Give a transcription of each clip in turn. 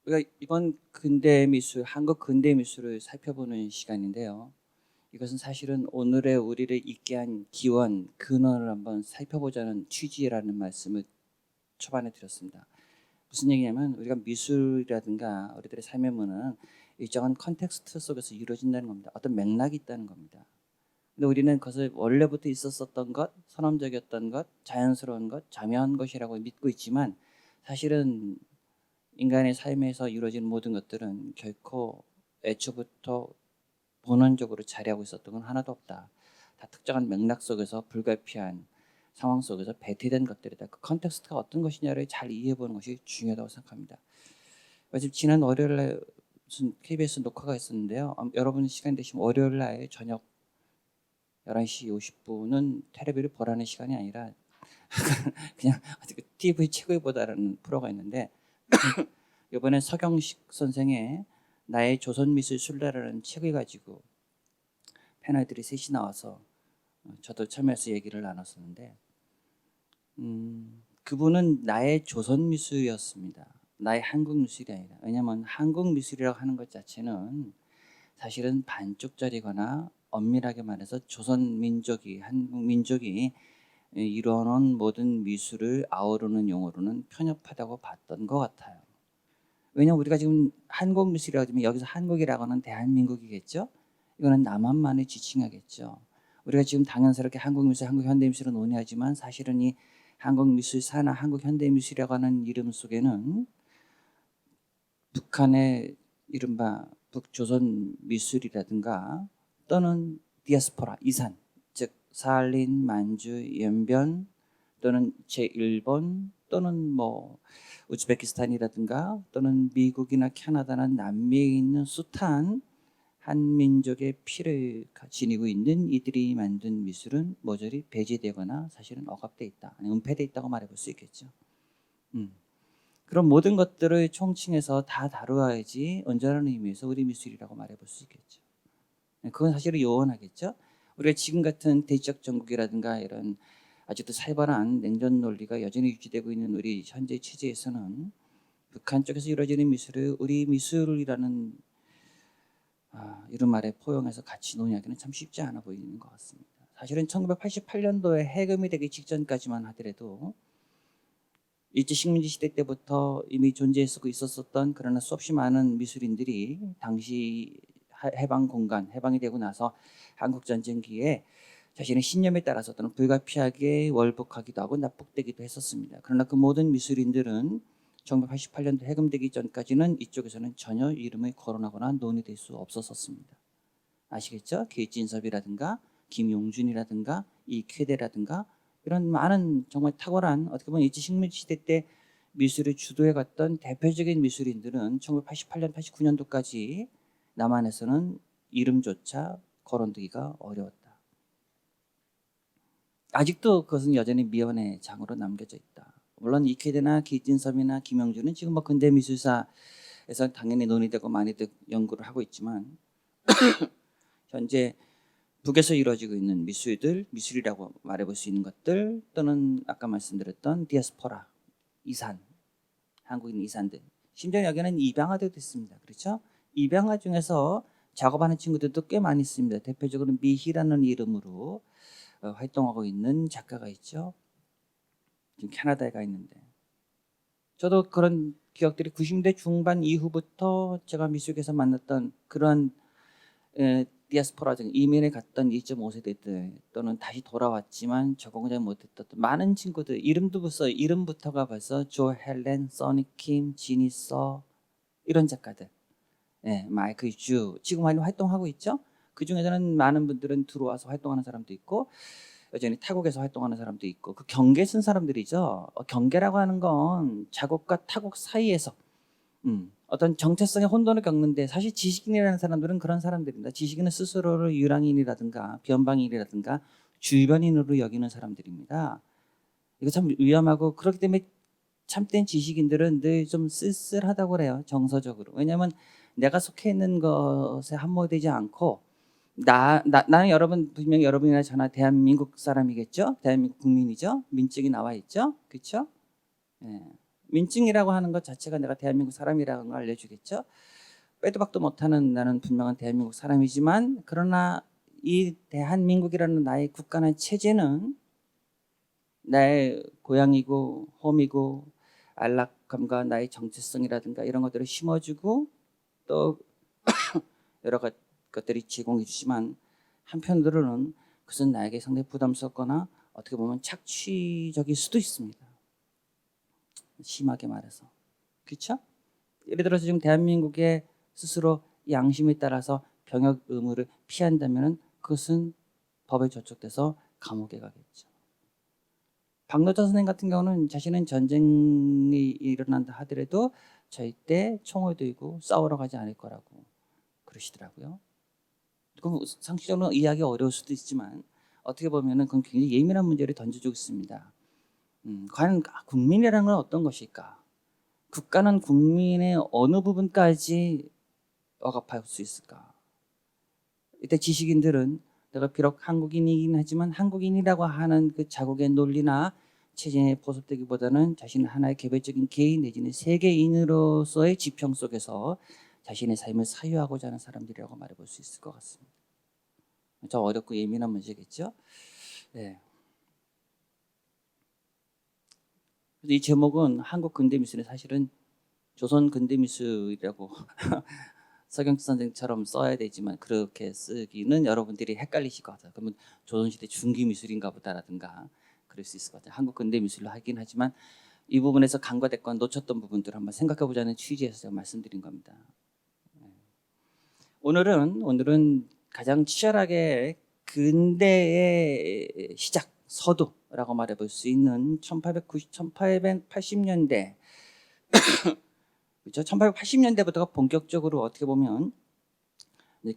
우리가 이번 근대 미술, 한국 근대 미술을 살펴보는 시간인데요. 이것은 사실은 오늘의 우리를 있게 한 기원, 근원을 한번 살펴보자는 취지라는 말씀을 초반에 드렸습니다. 무슨 얘기냐면 우리가 미술이라든가 우리들의 삶의 문은 일정한 컨텍스트 속에서 이루어진다는 겁니다. 어떤 맥락이 있다는 겁니다. 근데 우리는 그것을 원래부터 있었었던 것, 선험적이었던 것, 자연스러운 것, 자묘한 것이라고 믿고 있지만 사실은 인간의 삶에서 이루어지는 모든 것들은 결코 애초부터 본원적으로 자리하고 있었던 건 하나도 없다. 다 특정한 맥락 속에서 불가피한 상황 속에서 배치된 것들이다. 그 컨텍스트가 어떤 것이냐를 잘 이해해보는 것이 중요하다고 생각합니다. 지금 지난 월요일에 무슨 KBS 녹화가 있었는데요. 여러분 시간 되시면 월요일날 저녁 11시 50분은 텔레비를 보라는 시간이 아니라 그냥 TV 최고의 보다라는 프로가 있는데 이번에 서경식 선생의 나의 조선미술 순례라는 책을 가지고 패널들이 셋이 나와서 저도 참여해서 얘기를 나눴었는데 그분은 나의 조선미술이었습니다. 나의 한국미술이 아니라. 왜냐하면 한국미술이라고 하는 것 자체는 사실은 반쪽짜리거나 엄밀하게 말해서 조선민족이 한국민족이 이루어놓은 모든 미술을 아우르는 용어로는 편협하다고 봤던 것 같아요. 왜냐하면 우리가 지금 한국 미술이라고 하면 여기서 한국이라고 하는 대한민국이겠죠. 이거는 남한만을 지칭하겠죠. 우리가 지금 당연스럽게 한국 미술, 한국 현대 미술을 논의하지만 사실은 이 한국 미술사나 한국 현대 미술이라고 하는 이름 속에는 북한의 이른바 북조선 미술이라든가 또는 디아스포라, 이산, 즉 사할린, 만주, 연변 또는 제1본 또는 뭐 우즈베키스탄이라든가 또는 미국이나 캐나다나 남미에 있는 숱한 한민족의 피를 지니고 있는 이들이 만든 미술은 모조리 배제되거나 사실은 억압돼 있다, 아니 은폐돼 있다고 말해볼 수 있겠죠. 그런 모든 것들을 총칭해서 다 다루어야지 온전한 의미에서 우리 미술이라고 말해볼 수 있겠죠. 그건 사실은 요원하겠죠. 우리가 지금 같은 대지적 정국이라든가 이런 아직도 살벌한 냉전 논리가 여전히 유지되고 있는 우리 현재 체제에서는 북한 쪽에서 이루어지는 미술을 우리 미술이라는 이런 말에 포용해서 같이 논의하기는 참 쉽지 않아 보이는 것 같습니다. 사실은 1988년도에 해금이 되기 직전까지만 하더라도 일제 식민지 시대 때부터 이미 존재했고 있었던 그러나 수없이 많은 미술인들이 당시 해방 공간, 해방이 되고 나서 한국 전쟁기에 자신의 신념에 따라서 또는 불가피하게 월북하기도 하고 납북되기도 했었습니다. 그러나 그 모든 미술인들은 1988년도 해금되기 전까지는 이쪽에서는 전혀 이름을 거론하거나 논의될 수 없었습니다. 아시겠죠? 계진섭이라든가 김용준이라든가 이쾌대라든가 이런 많은 정말 탁월한 어떻게 보면 일제 식민지 시대 때 미술을 주도해갔던 대표적인 미술인들은 1988년, 89년도까지 남한에서는 이름조차 거론되기가 어려웠다. 아직도 그것은 여전히 미연의 장으로 남겨져 있다. 물론 이쾌대나 기진섭이나 김영준은 지금 뭐 근대 미술사에서 당연히 논의되고 많이들 연구를 하고 있지만 현재 북에서 이루어지고 있는 미술들, 미술이라고 말해볼 수 있는 것들 또는 아까 말씀드렸던 디아스포라, 이산, 한국인 이산들, 심지어 여기는 입양아도 됐습니다. 그렇죠? 입양아 중에서 작업하는 친구들도 꽤 많이 있습니다. 대표적으로 미희라는 이름으로 활동하고 있는 작가가 있죠. 지금 캐나다에 가 있는데 저도 그런 기억들이 90년대 중반 이후부터 제가 미술계에서 만났던 그런 디아스포라 등 이민을 갔던 2.5세대들 또는 다시 돌아왔지만 적응을 잘 못했던 많은 친구들 이름부터가 벌써 조 헬렌, 써니 킴, 지니 서 이런 작가들, 마이클 주 지금 많이 활동하고 있죠. 그 중에서는 많은 분들은 들어와서 활동하는 사람도 있고 여전히 타국에서 활동하는 사람도 있고 그 경계 쓴 사람들이죠. 경계라고 하는 건 자국과 타국 사이에서 어떤 정체성의 혼돈을 겪는데 사실 지식인이라는 사람들은 그런 사람들입니다. 지식인은 스스로를 유랑인이라든가 변방인이라든가 주변인으로 여기는 사람들입니다. 이거 참 위험하고 그렇기 때문에 참된 지식인들은 늘 좀 쓸쓸하다고 그래요. 정서적으로. 왜냐하면 내가 속해 있는 것에 함몰되지 않고 나는 여러분 분명히 여러분이나 저나 대한민국 사람이겠죠. 대한민국 국민이죠. 민증이 나와 있죠. 그렇죠? 민증이라고 하는 것 자체가 내가 대한민국 사람이라는 걸 알려주겠죠. 빼도 박도 못하는 나는 분명한 대한민국 사람이지만 그러나 이 대한민국이라는 나의 국가는 체제는 나의 고향이고 홈이고 안락감과 나의 정체성이라든가 이런 것들을 심어주고 또 여러 것들이 제공해 주지만 한편으로는 그것은 나에게 상당히 부담스럽거나 어떻게 보면 착취적일 수도 있습니다. 심하게 말해서. 그렇죠? 예를 들어서 지금 대한민국의 스스로 양심에 따라서 병역 의무를 피한다면 그것은 법에 저촉돼서 감옥에 가겠죠. 박노자 선생 같은 경우는 자신은 전쟁이 일어난다 하더라도 절대 총을 들고 싸우러 가지 않을 거라고 그러시더라고요. 그럼 상식적으로 이해하기 어려울 수도 있지만 어떻게 보면은 그건 굉장히 예민한 문제를 던져주고 있습니다. 과연 국민이라는 건 어떤 것일까? 국가는 국민의 어느 부분까지 억압할 수 있을까? 이때 지식인들은 내가 비록 한국인이긴 하지만 한국인이라고 하는 그 자국의 논리나 체제에 포섭되기보다는 자신은 하나의 개별적인 개인 내지는 세계인으로서의 지평 속에서 자신의 삶을 사유하고자 하는 사람들이라고 말해볼 수 있을 것 같습니다. 좀 어렵고 예민한 문제겠죠? 네. 이 제목은 한국 근대미술은 사실은 조선 근대미술이라고 서경치 선생처럼 써야 되지만 그렇게 쓰기는 여러분들이 헷갈리실 것 같아요. 그러면 조선시대 중기미술인가 보다라든가 그럴 수 있을 것 같아요. 한국 근대미술로 하긴 하지만 이 부분에서 간과됐거나 놓쳤던 부분들을 한번 생각해보자는 취지에서 제가 말씀드린 겁니다. 오늘은 가장 치열하게 근대의 시작 서두라고 말해볼 수 있는 1880년대 그렇죠? 1880년대부터가 본격적으로 어떻게 보면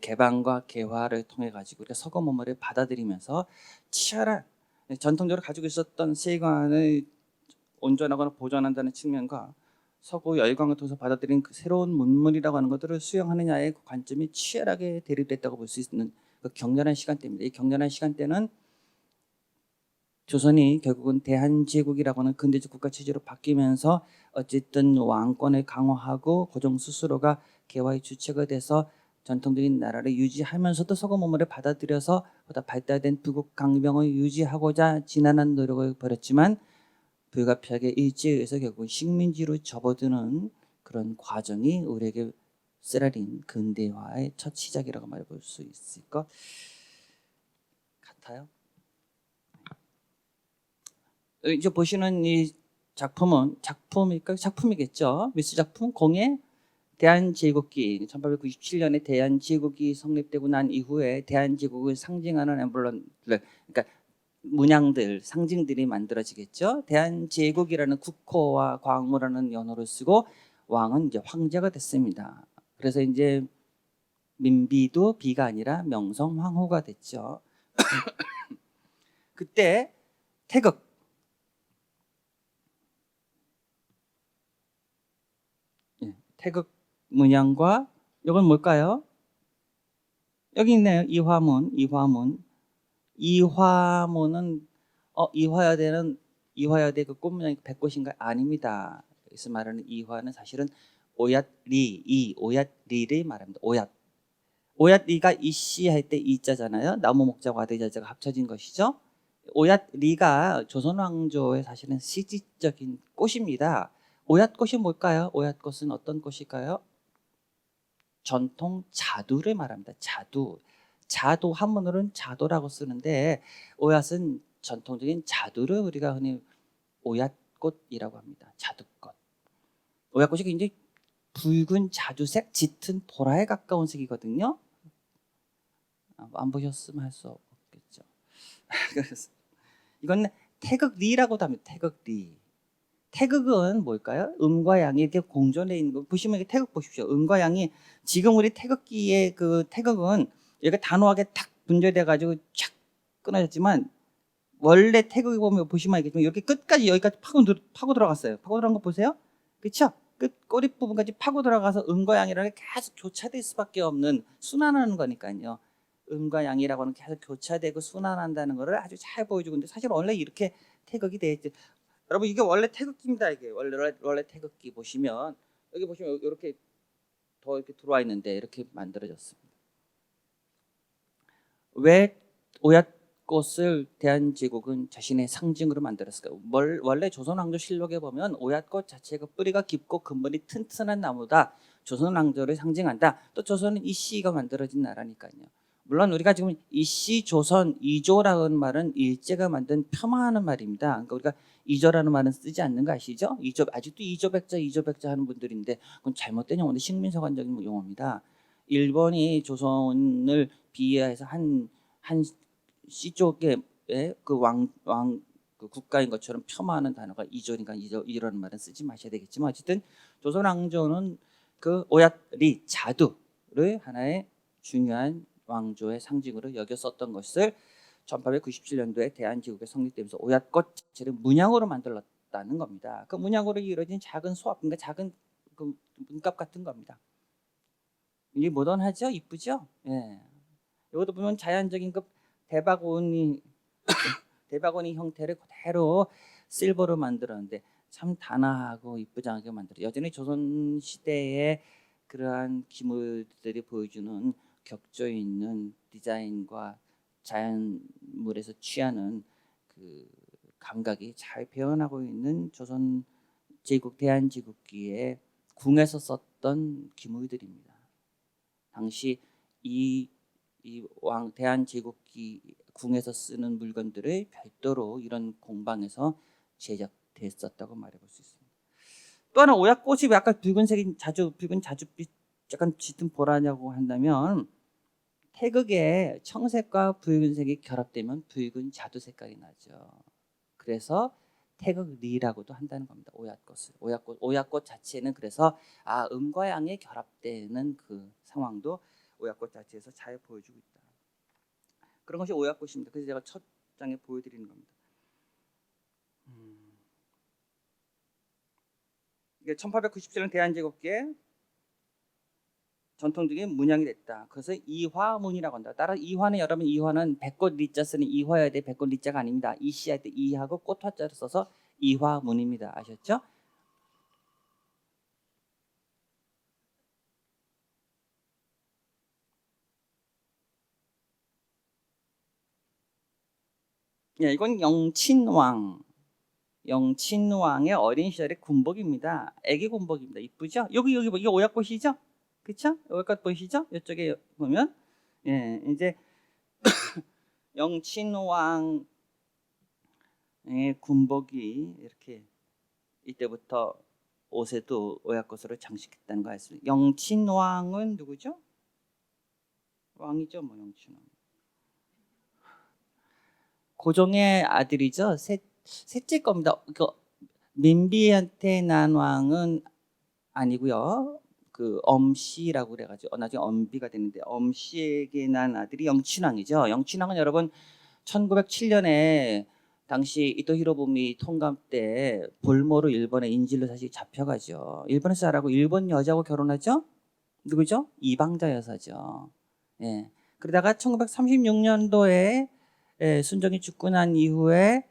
개방과 개화를 통해 가지고 우리가 서구 문물을 받아들이면서 치열한 전통적으로 가지고 있었던 세관을 온전하거나 보존한다는 측면과 서구 열강을 통해서 받아들인 그 새로운 문물이라고 하는 것들을 수용하느냐의 관점이 치열하게 대립됐다고 볼 수 있는 그 격렬한 시간대입니다. 이 격렬한 시간대는 조선이 결국은 대한제국이라고 하는 근대적 국가 체제로 바뀌면서 어쨌든 왕권을 강화하고 고종 스스로가 개화의 주체가 돼서 전통적인 나라를 유지하면서도 서구 문물을 받아들여서 보다 발달된 부국 강병을 유지하고자 지난한 노력을 벌였지만 불가피하게 일제에 의해서 결국은 식민지로 접어드는 그런 과정이 우리에게 쓰라린 근대화의 첫 시작이라고 말해볼 수 있을 것 같아요. 이제 보시는 이 작품은 작품이겠죠. 미술 작품 공예 대한제국기 1897년에 대한제국이 성립되고 난 이후에 대한제국을 상징하는 엠블럼 그러니까 문양들 상징들이 만들어지겠죠. 대한제국이라는 국호와 광호라는 연호를 쓰고 왕은 이제 황제가 됐습니다. 그래서 이제 민비도 비가 아니라 명성황후가 됐죠. 그때 태극 태극 문양과 이건 뭘까요? 여기 있네요. 이화문은 이화여대 그 꽃문양이 백꽃인가? 아닙니다. 여기서 말하는 이화는 사실은 오얏리를 말합니다. 오얏리가 이씨 할 때 이자잖아요. 나무 목자와 아들자가 합쳐진 것이죠. 오얏리가 조선 왕조의 사실은 실질적인 꽃입니다. 오얏꽃이 뭘까요? 오얏꽃은 어떤 꽃일까요? 전통 자두를 말합니다. 자도 한문으로는 자도라고 쓰는데 오얏은 전통적인 자두를 우리가 흔히 오얏꽃이라고 합니다. 자두꽃. 오얏꽃이 굉장히 붉은 자두색 짙은 보라에 가까운 색이거든요. 안 보셨으면 할 수 없겠죠. 그래서 이건 태극리라고도 합니다. 태극은 뭘까요? 음과 양이 이렇게 공존해 있는 거 보시면 태극 보십시오. 음과 양이 지금 우리 태극기의 그 태극은 이렇게 단호하게 탁 분절돼 가지고 촥 끊어졌지만 원래 태극이 보면 보시면 알겠지만 이렇게 끝까지 여기까지 파고 들어갔어요. 파고 들어간 거 보세요. 그렇죠? 끝 꼬리 부분까지 파고 들어가서 음과 양이라는 게 계속 교차될 수밖에 없는 순환하는 거니까요. 음과 양이라고 하는 계속 교차되고 순환한다는 것을 아주 잘 보여주고 있는데 사실 원래 이렇게 태극이 돼 있지. 여러분 이게 원래 태극기입니다. 이게 원래 태극기 보시면 여기 보시면 이렇게 더 이렇게 들어와 있는데 이렇게 만들어졌습니다. 왜 오얏꽃을 대한제국은 자신의 상징으로 만들었을까요? 원래 조선왕조실록에 보면 오얏꽃 자체가 뿌리가 깊고 근본이 튼튼한 나무다. 조선왕조를 상징한다. 또 조선은 이씨가 만들어진 나라니까요. 물론 우리가 지금 이씨 조선 이조라는 말은 일제가 만든 폄하하는 말입니다. 그러니까 우리가 이조라는 말은 쓰지 않는 거 아시죠? 이조 아직도 이조백자 하는 분들인데 그건 잘못된 용어인데 식민서관적인 용어입니다. 일본이 조선을 비하해서 한 씨족의 그 국가인 것처럼 폄하하는 단어가 이조니까 이조라는 말은 쓰지 마셔야 되겠지만 어쨌든 조선왕조는 그 오얏리 자두를 하나의 중요한 왕조의 상징으로 여겨 썼던 것을 1897년도에 대한제국이 성립되면서 오얏꽃 자체를 문양으로 만들었다는 겁니다. 그 문양으로 이루어진 작은 소합, 그러니까 작은 그 문갑 같은 겁니다. 이게 모던하죠? 이쁘죠? 예. 이것도 보면 자연적인 그 대바구니 형태를 그대로 실버로 만들었는데 참 단아하고 이쁘장하게 만들어. 여전히 조선 시대의 그러한 기물들이 보여주는 격조 있는 디자인과 자연물에서 취하는 그 감각이 잘 표현하고 있는 조선 제국 대한제국기의 궁에서 썼던 기물들입니다. 당시 이 대한제국기 궁에서 쓰는 물건들을 별도로 이런 공방에서 제작됐었다고 말해볼 수 있습니다. 또 하나 오얏꽃이 왜 아까 붉은색이 자줏빛 약간 짙은 보라냐고 한다면 태극에 청색과 붉은색이 결합되면 붉은 자두 색깔이 나죠. 그래서 태극리라고도 한다는 겁니다. 오얏꽃 자체는 그래서 음과 양이 결합되는 그 상황도 오얏꽃 자체에서 잘 보여주고 있다. 그런 것이 오얏꽃입니다. 그래서 제가 첫 장에 보여드리는 겁니다. 이게 1897년 대한제국기에 전통적인 문양이 됐다. 그래서 이화문이라고 한다. 따라 이화는 여러분 이화는 백꽃 리자 쓰는 이화여야 돼. 백꽃 리자가 아닙니다. 이씨할 때 이하고 꽃화자를 써서 이화문입니다. 아셨죠? 예, 이건 영친왕의 어린 시절의 군복입니다. 애기 군복입니다. 이쁘죠? 여기 이게 오얏꽃이죠? 그렇죠? 오얏꽃 보이시죠? 이쪽에 보면 이제 영친왕의 군복이 이렇게 이때부터 옷에도 오얏꽃으로 장식했다는 거 아시죠? 영친왕은 누구죠? 왕이죠, 뭐 영친왕. 고종의 아들이죠. 셋째 겁니다. 그 민비한테 난 왕은 아니고요. 그 엄씨라고 그래가지고 나중에 엄비가 되는데 엄씨에게 난 아들이 영친왕이죠. 영친왕은 여러분 1907년에 당시 이토 히로부미 통감 때 볼모로 일본의 인질로 다시 잡혀가죠. 일본에서 자라고 일본 여자하고 결혼하죠. 누구죠? 이방자 여사죠. 예. 그러다가 1936년도에 순정이 죽고 난 이후에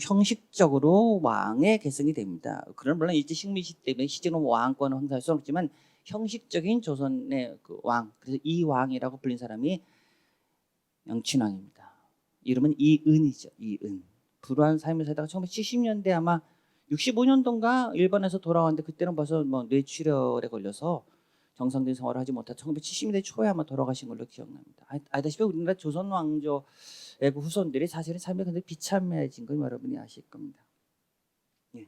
형식적으로 왕의 계승이 됩니다. 그런 물론 일제 식민시 때문에 시제는 왕권을 행사할 수는 없지만 형식적인 조선의 그 왕, 그래서 이 왕이라고 불린 사람이 영친왕입니다. 이름은 이은이죠. 이은. 불우한 삶을 살다가 1970년대 아마 65년도인가 일본에서 돌아왔는데 그때는 벌써 뭐 뇌출혈에 걸려서 정상적인 생활을 하지 못하다 1970년대 초에 아마 돌아가신 걸로 기억납니다. 아시다시피 우리나라 조선 왕조의 그 후손들이 사실은 삶이 굉장히 비참해진 걸 여러분이 아실 겁니다. 예.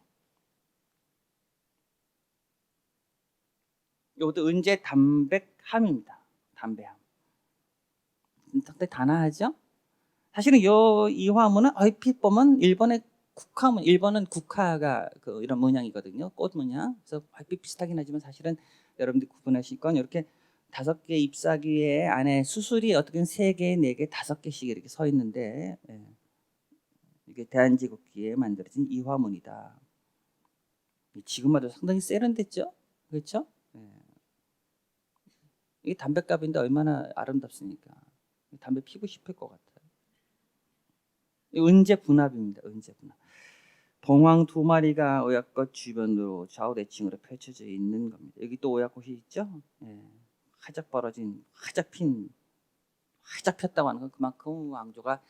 이것도 은제 담백함입니다. 담배함. 상당히 단아하죠? 사실은 이 화문은 얼핏 보면 일본의 국화문, 일본은 국화가 그 이런 문양이거든요. 꽃 문양. 그래서 얼핏 비슷하긴 하지만 사실은 여러분들이 구분하실 건 이렇게 5개 잎사귀에 안에 수술이 어떻게든 3개, 4개, 5개씩 이렇게 서 있는데 이게 대한제국기에 만들어진 이화문이다. 지금 봐도 상당히 세련됐죠? 그렇죠? 이게 담뱃값인데 얼마나 아름답습니까? 담배 피고 싶을 것 같아요. 은재 분합입니다. 은재 분합. 봉황 두 마리가 오약꽃 주변으로 좌우 대칭으로 펼쳐져 있는 겁니다. 여기 또 오약꽃이 있죠. 예. 활짝 벌어진, 활짝 폈다고 하는 건 그만큼 왕조가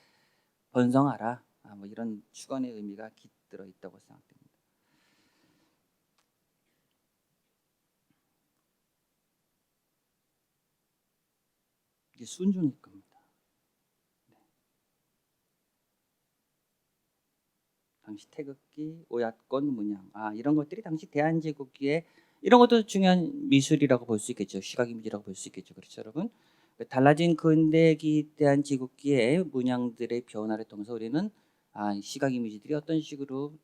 번성하라. 뭐 이런 축원의 의미가 깃들어 있다고 생각됩니다. 이게 순종일 겁니다. 네. 당시 태극기, 오얏꽃 문양, 이런 것들이 당시 대한제국기에 이런 것도 중요한 미술이라고 볼 수 있겠죠. 시각 이미지라고 볼 수 있겠죠. 그렇죠, 여러분? 달라진 근대기 대한제국기의 문양들의 변화를 통해서 우리는 시각 이미지들이 어떤 식으로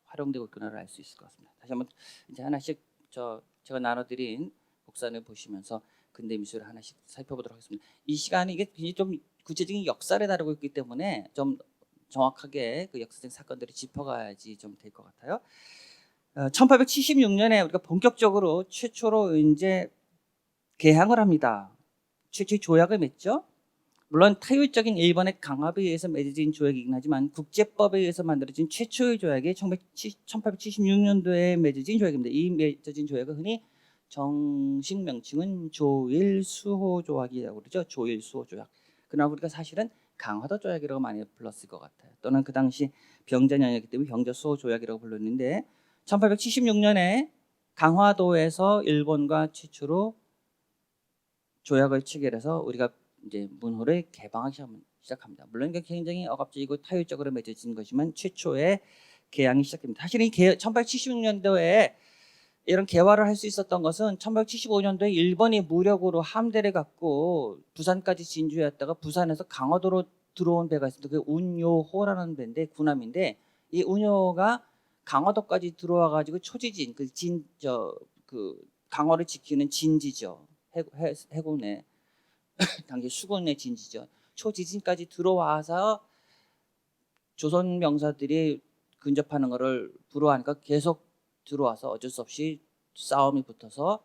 활용되고 있구나를 알 수 있을 것 같습니다. 다시 한번 이제 하나씩 제가 나눠드린 복사를 보시면서 근대 미술을 하나씩 살펴보도록 하겠습니다. 이 시간이 이게 굉장히 좀 구체적인 역사를 다루고 있기 때문에 좀 정확하게 그 역사적 사건들을 짚어가야지 좀 될 것 같아요. 1876년에 우리가 본격적으로 최초로 이제 개항을 합니다. 최초의 조약을 맺죠. 물론 타율적인 일본의 강압에 의해서 맺어진 조약이긴 하지만 국제법에 의해서 만들어진 최초의 조약이 1876년도에 맺어진 조약입니다. 이 맺어진 조약은 흔히 정식 명칭은 조일수호 조약이라고 그러죠. 조일수호 조약. 그러나 우리가 사실은 강화도 조약이라고 많이 불렀을 것 같아요. 또는 그 당시 병자년이었기 때문에 병자수호 조약이라고 불렀는데 1876년에 강화도에서 일본과 최초로 조약을 체결해서 우리가 이제 문호를 개방하기 시작합니다. 물론 이게 굉장히 억압적이고 타율적으로 맺어진 것이지만 최초의 개항이 시작됩니다. 사실 이 1876년도에 이런 개화를 할 수 있었던 것은 1875년도에 일본이 무력으로 함대를 갖고 부산까지 진주했다가 부산에서 강화도로 들어온 배가 있습니다. 그게 운요호라는 배인데 군함인데 이 운요호가 강화도까지 들어와 가지고 초지진 그 강화를 지키는 진지죠. 해군의 당시 수군의 진지죠. 초지진까지 들어와서 조선 병사들이 근접하는 것을 불허하니까 계속 들어와서 어쩔 수 없이 싸움이 붙어서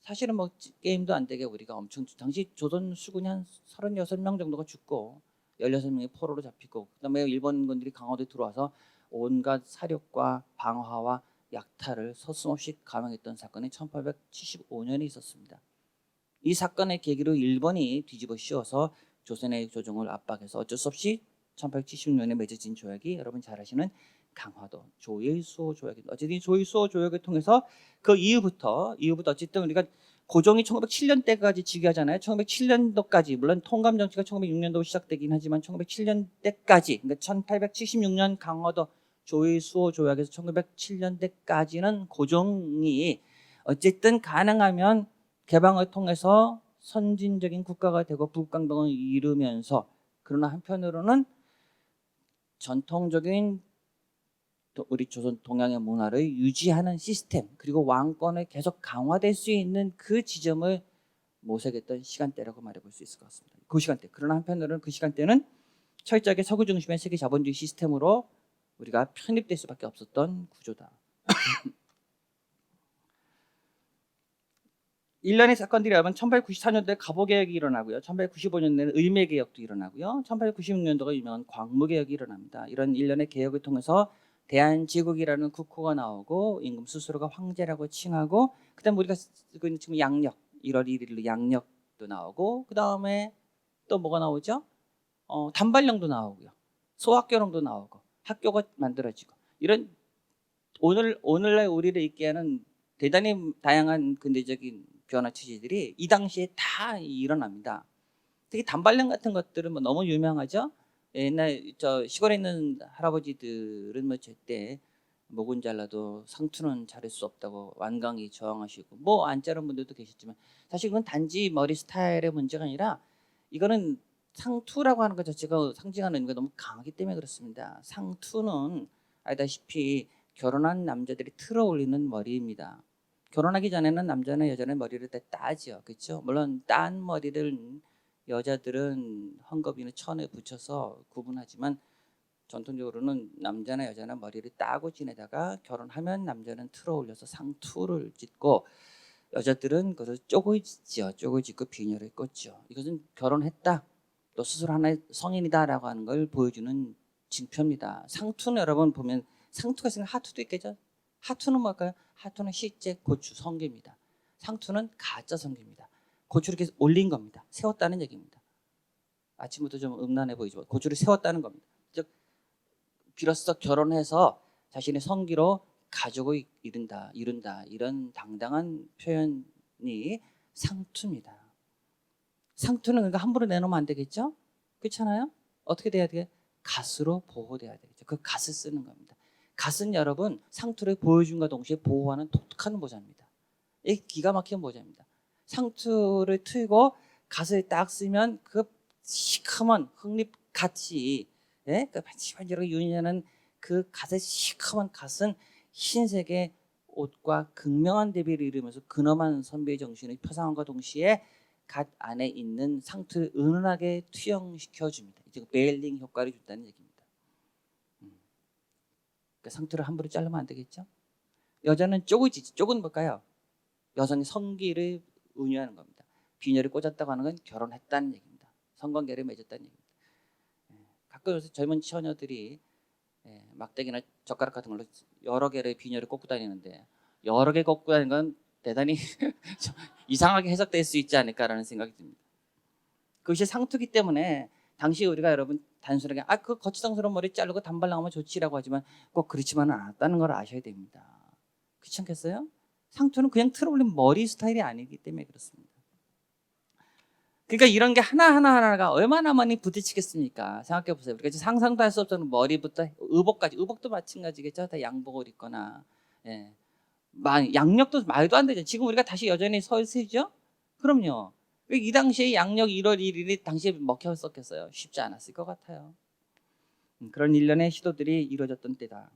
사실은 뭐 게임도 안 되게 우리가 엄청 당시 조선 수군이 한 36명 정도가 죽고 16명이 포로로 잡히고 그다음에 일본군들이 강화도에 들어와서 온갖 사력과 방화와 약탈을 서슴없이 감행했던 사건이 1875년에 있었습니다. 이 사건의 계기로 일본이 뒤집어 씌워서 조선의 조정을 압박해서 어쩔 수 없이 1876년에 맺어진 조약이 여러분 잘 아시는 강화도 조일수호 조약입니다. 어쨌든 조일수호 조약을 통해서 그 이후부터 어쨌든 우리가 고종이 1907년 때까지 즉위하잖아요. 1907년도까지 물론 통감 정치가 1906년도 시작되긴 하지만 1907년 때까지 그러니까 1876년 강화도 조일수호 조약에서 1907년 때까지는 고종이 어쨌든 가능하면 개방을 통해서 선진적인 국가가 되고 북강동을 이루면서 그러나 한편으로는 전통적인 우리 조선 동양의 문화를 유지하는 시스템 그리고 왕권을 계속 강화될 수 있는 그 지점을 모색했던 시간대라고 말해볼 수 있을 것 같습니다. 그 시간대. 그러나 한편으로는 그 시간대는 철저하게 서구 중심의 세계 자본주의 시스템으로 우리가 편입될 수밖에 없었던 구조다. 일련의 사건들이 여러분 1894년도에 갑오개혁이 일어나고요. 1895년도에는 의매개혁도 일어나고요. 1896년도가 유명한 광무개혁이 일어납니다. 이런 일련의 개혁을 통해서 대한제국이라는 국호가 나오고 임금 스스로가 황제라고 칭하고 그다음에 우리가 쓰고 있는 지금 양력 1월 1일로 양력도 나오고 그다음에 또 뭐가 나오죠? 단발령도 나오고요. 소학교령도 나오고 학교가 만들어지고 이런 오늘날 우리를 있게 하는 대단히 다양한 근대적인 변화 체제들이 이 당시에 다 일어납니다. 특히 단발령 같은 것들은 뭐 너무 유명하죠. 옛날 저 시골에 있는 할아버지들은 뭐 제때 목은 잘라도 상투는 자를 수 없다고 완강히 저항하시고 뭐 안 자른 분들도 계셨지만 사실 그건 단지 머리 스타일의 문제가 아니라 이거는 상투라고 하는 것 자체가 상징하는 의미가 너무 강하기 때문에 그렇습니다. 상투는 알다시피 결혼한 남자들이 틀어 올리는 머리입니다. 결혼하기 전에는 남자나 여자는 머리를 다 따죠. 그렇죠? 물론 딴 머리를 여자들은 헝겊이나 천에 붙여서 구분하지만 전통적으로는 남자나 여자나 머리를 따고 지내다가 결혼하면 남자는 틀어 올려서 상투를 짓고 여자들은 그것을 쪽을 짓죠. 쪽을 짓고 비녀를 꽂죠. 이것은 결혼했다. 또 스스로 하나의 성인이다라고 하는 걸 보여주는 징표입니다. 상투는 여러분 보면 상투가 있으면 하투도 있겠죠. 하투는 뭘까요? 하투는 실제 고추 성게입니다. 상투는 가짜 성게입니다. 고추를 이렇게 올린 겁니다. 세웠다는 얘기입니다. 아침부터 좀 음란해 보이지만 고추를 세웠다는 겁니다. 즉 비로소 결혼해서 자신의 성기로 가족을 이룬다 이런 당당한 표현이 상투입니다. 상투는 그러니까 함부로 내놓으면 안 되겠죠? 그렇잖아요? 어떻게 돼야 돼요? 갓으로 보호돼야 되겠죠. 그 갓을 쓰는 겁니다. 갓은 여러분 상투를 보여준과 동시에 보호하는 독특한 모자입니다. 이 기가 막힌 모자입니다. 상투를 틀고 갓을 딱 쓰면 그 시커먼 흑립갓이 예? 그 반지반지하게 윤희하는 그 갓의 시커먼 갓은 흰색의 옷과 극명한 대비를 이루면서 근엄한 선비의 정신을 표상함과 동시에 갓 안에 있는 상투를 은은하게 투영시켜 줍니다. 이제 베일링 효과를 준다는 얘기입니다. 그러니까 상투를 함부로 자르면 안 되겠죠? 여자는 쪼그지지. 쪼그는 뭘까요? 여성의 성기를 은유하는 겁니다. 비녀를 꽂았다고 하는 건 결혼했다는 얘기입니다. 성관계를 맺었다는 얘기입니다. 가끔 요새 젊은 처녀들이 막대기나 젓가락 같은 걸로 여러 개의 비녀를 꽂고 다니는데 여러 개 꽂고 다니는 건 대단히 이상하게 해석될 수 있지 않을까라는 생각이 듭니다. 그것이 상투기 때문에 당시 우리가 여러분 단순하게 그 거치장스러운 머리 자르고 단발나가면 좋지라고 하지만 꼭 그렇지만은 않았다는 걸 아셔야 됩니다. 그렇지 않겠어요? 상투는 그냥 틀어올린 머리 스타일이 아니기 때문에 그렇습니다. 그러니까 이런 게 하나가 얼마나 많이 부딪히겠습니까? 생각해 보세요. 우리가 상상도 할 수 없는 머리부터 의복까지, 의복도 마찬가지겠죠. 다 양복을 입거나, 예. 양력도 말도 안 되죠. 지금 우리가 다시 여전히 서세죠? 그럼요. 이 당시에 양력 1월 1일이 당시에 먹혔었겠어요. 쉽지 않았을 것 같아요. 그런 일련의 시도들이 이루어졌던 때다.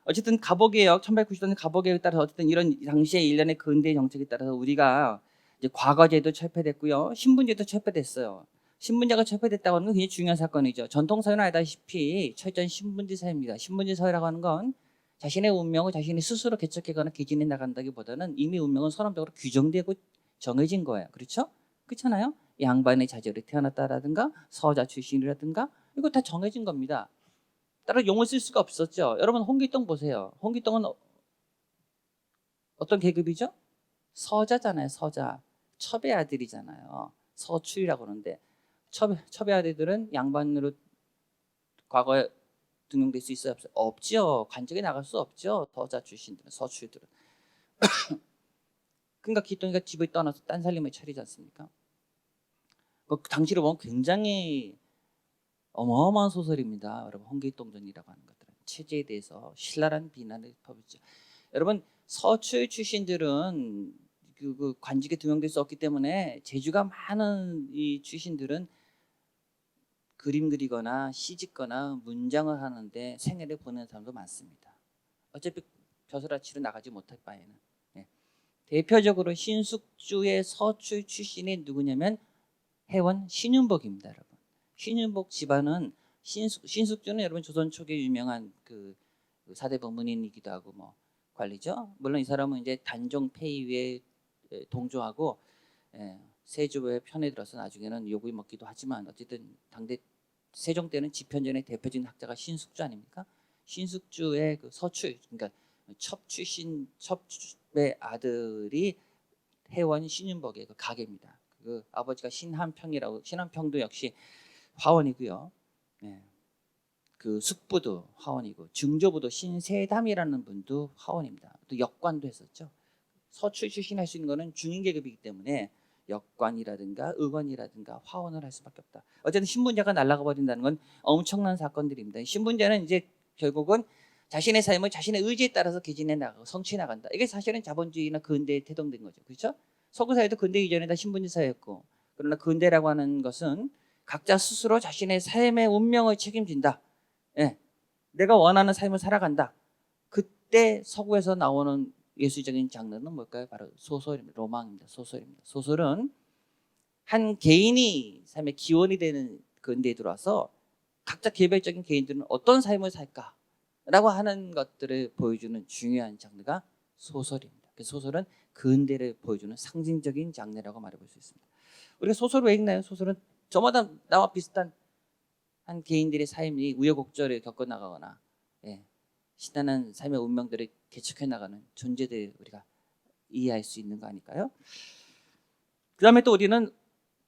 어쨌든 갑오개혁, 1890년 갑오개혁에 따라서 어쨌든 이런 당시의 일련의 근대 정책에 따라서 우리가 이제 과거제도 철폐됐고요. 신분제도 철폐됐어요. 신분제가 철폐됐다고 하는 건 굉장히 중요한 사건이죠. 전통사회는 알다시피 철저한 신분제 사회입니다. 신분제 사회라고 하는 건 자신의 운명을 자신이 스스로 개척하거나 개진해 나간다기보다는 이미 운명은 선언적으로 규정되고 정해진 거예요. 그렇죠? 그렇잖아요? 양반의 자제로 태어났다라든가 서자 출신이라든가 이거 다 정해진 겁니다. 따로 용을 쓸 수가 없었죠. 여러분 홍길동 보세요. 홍길동은 어떤 계급이죠? 서자잖아요. 서자. 첩의 아들이잖아요. 서출이라고 그러는데 첩의 아들들은 양반으로 과거에 등용될 수 있어요? 없어요? 없죠. 관직에 나갈 수 없죠. 서자 출신들은, 서출들은. 그러니까 길동이가 집을 떠나서 딴 살림을 차리지 않습니까? 그 당시로 보면 굉장히 어마어마한 소설입니다. 여러분 홍길동전이라고 하는 것들은 체제에 대해서 신랄한 비난을 퍼붓죠. 여러분 서출 출신들은 그 관직에 등용될 수 없기 때문에 재주가 많은 이 출신들은 그림 그리거나 시 짓거나 문장을 하는데 생애를 보내는 사람도 많습니다. 어차피 벼슬아치로 나가지 못할 바에는. 대표적으로 신숙주의 서출 출신이 누구냐면 해원 신윤복입니다. 여러분 신윤복 집안은 신숙주는 여러분 조선 초기에 유명한 그 사대 법문인이기도 하고 뭐 관리죠. 물론 이 사람은 이제 단종 폐위에 동조하고 세조의 편에 들어서 나중에는 욕을 먹기도 하지만 어쨌든 당대 세종 때는 집현전의 대표적인 학자가 신숙주 아닙니까? 신숙주의 그 서출 그러니까 첩 출신 첩의 아들이 해원 신윤복의 그 가계입니다. 그 아버지가 신한평이라고 신한평도 역시 화원이고요. 그 숙부도 화원이고 증조부도 신세담이라는 분도 화원입니다. 또 역관도 했었죠. 서출 출신 할 수 있는 거는 중인 계급이기 때문에 역관이라든가 의관이라든가 화원을 할 수밖에 없다. 어쨌든 신분제가 날아가 버린다는 건 엄청난 사건들입니다. 신분제는 이제 결국은 자신의 삶을 자신의 의지에 따라서 개진해 나가고 성취해 나간다. 이게 사실은 자본주의나 근대에 태동된 거죠. 그렇죠? 서구 사회도 근대 이전에 다 신분제 사회였고 그러나 근대라고 하는 것은 각자 스스로 자신의 삶의 운명을 책임진다. 내가 원하는 삶을 살아간다. 그때 서구에서 나오는 예술적인 장르는 뭘까요? 바로 소설입니다. 로망입니다. 소설입니다. 소설은 한 개인이 삶의 기원이 되는 근대에 들어와서 각자 개별적인 개인들은 어떤 삶을 살까라고 하는 것들을 보여주는 중요한 장르가 소설입니다. 그래서 소설은 근대를 보여주는 상징적인 장르라고 말해볼 수 있습니다. 우리가 소설을 왜 읽나요? 소설은 저마다 나와 비슷한 한 개인들의 삶이 우여곡절을 겪어 나가거나 예, 신나는 삶의 운명들을 개척해 나가는 존재들 우리가 이해할 수 있는 거 아닐까요? 그 다음에 또 우리는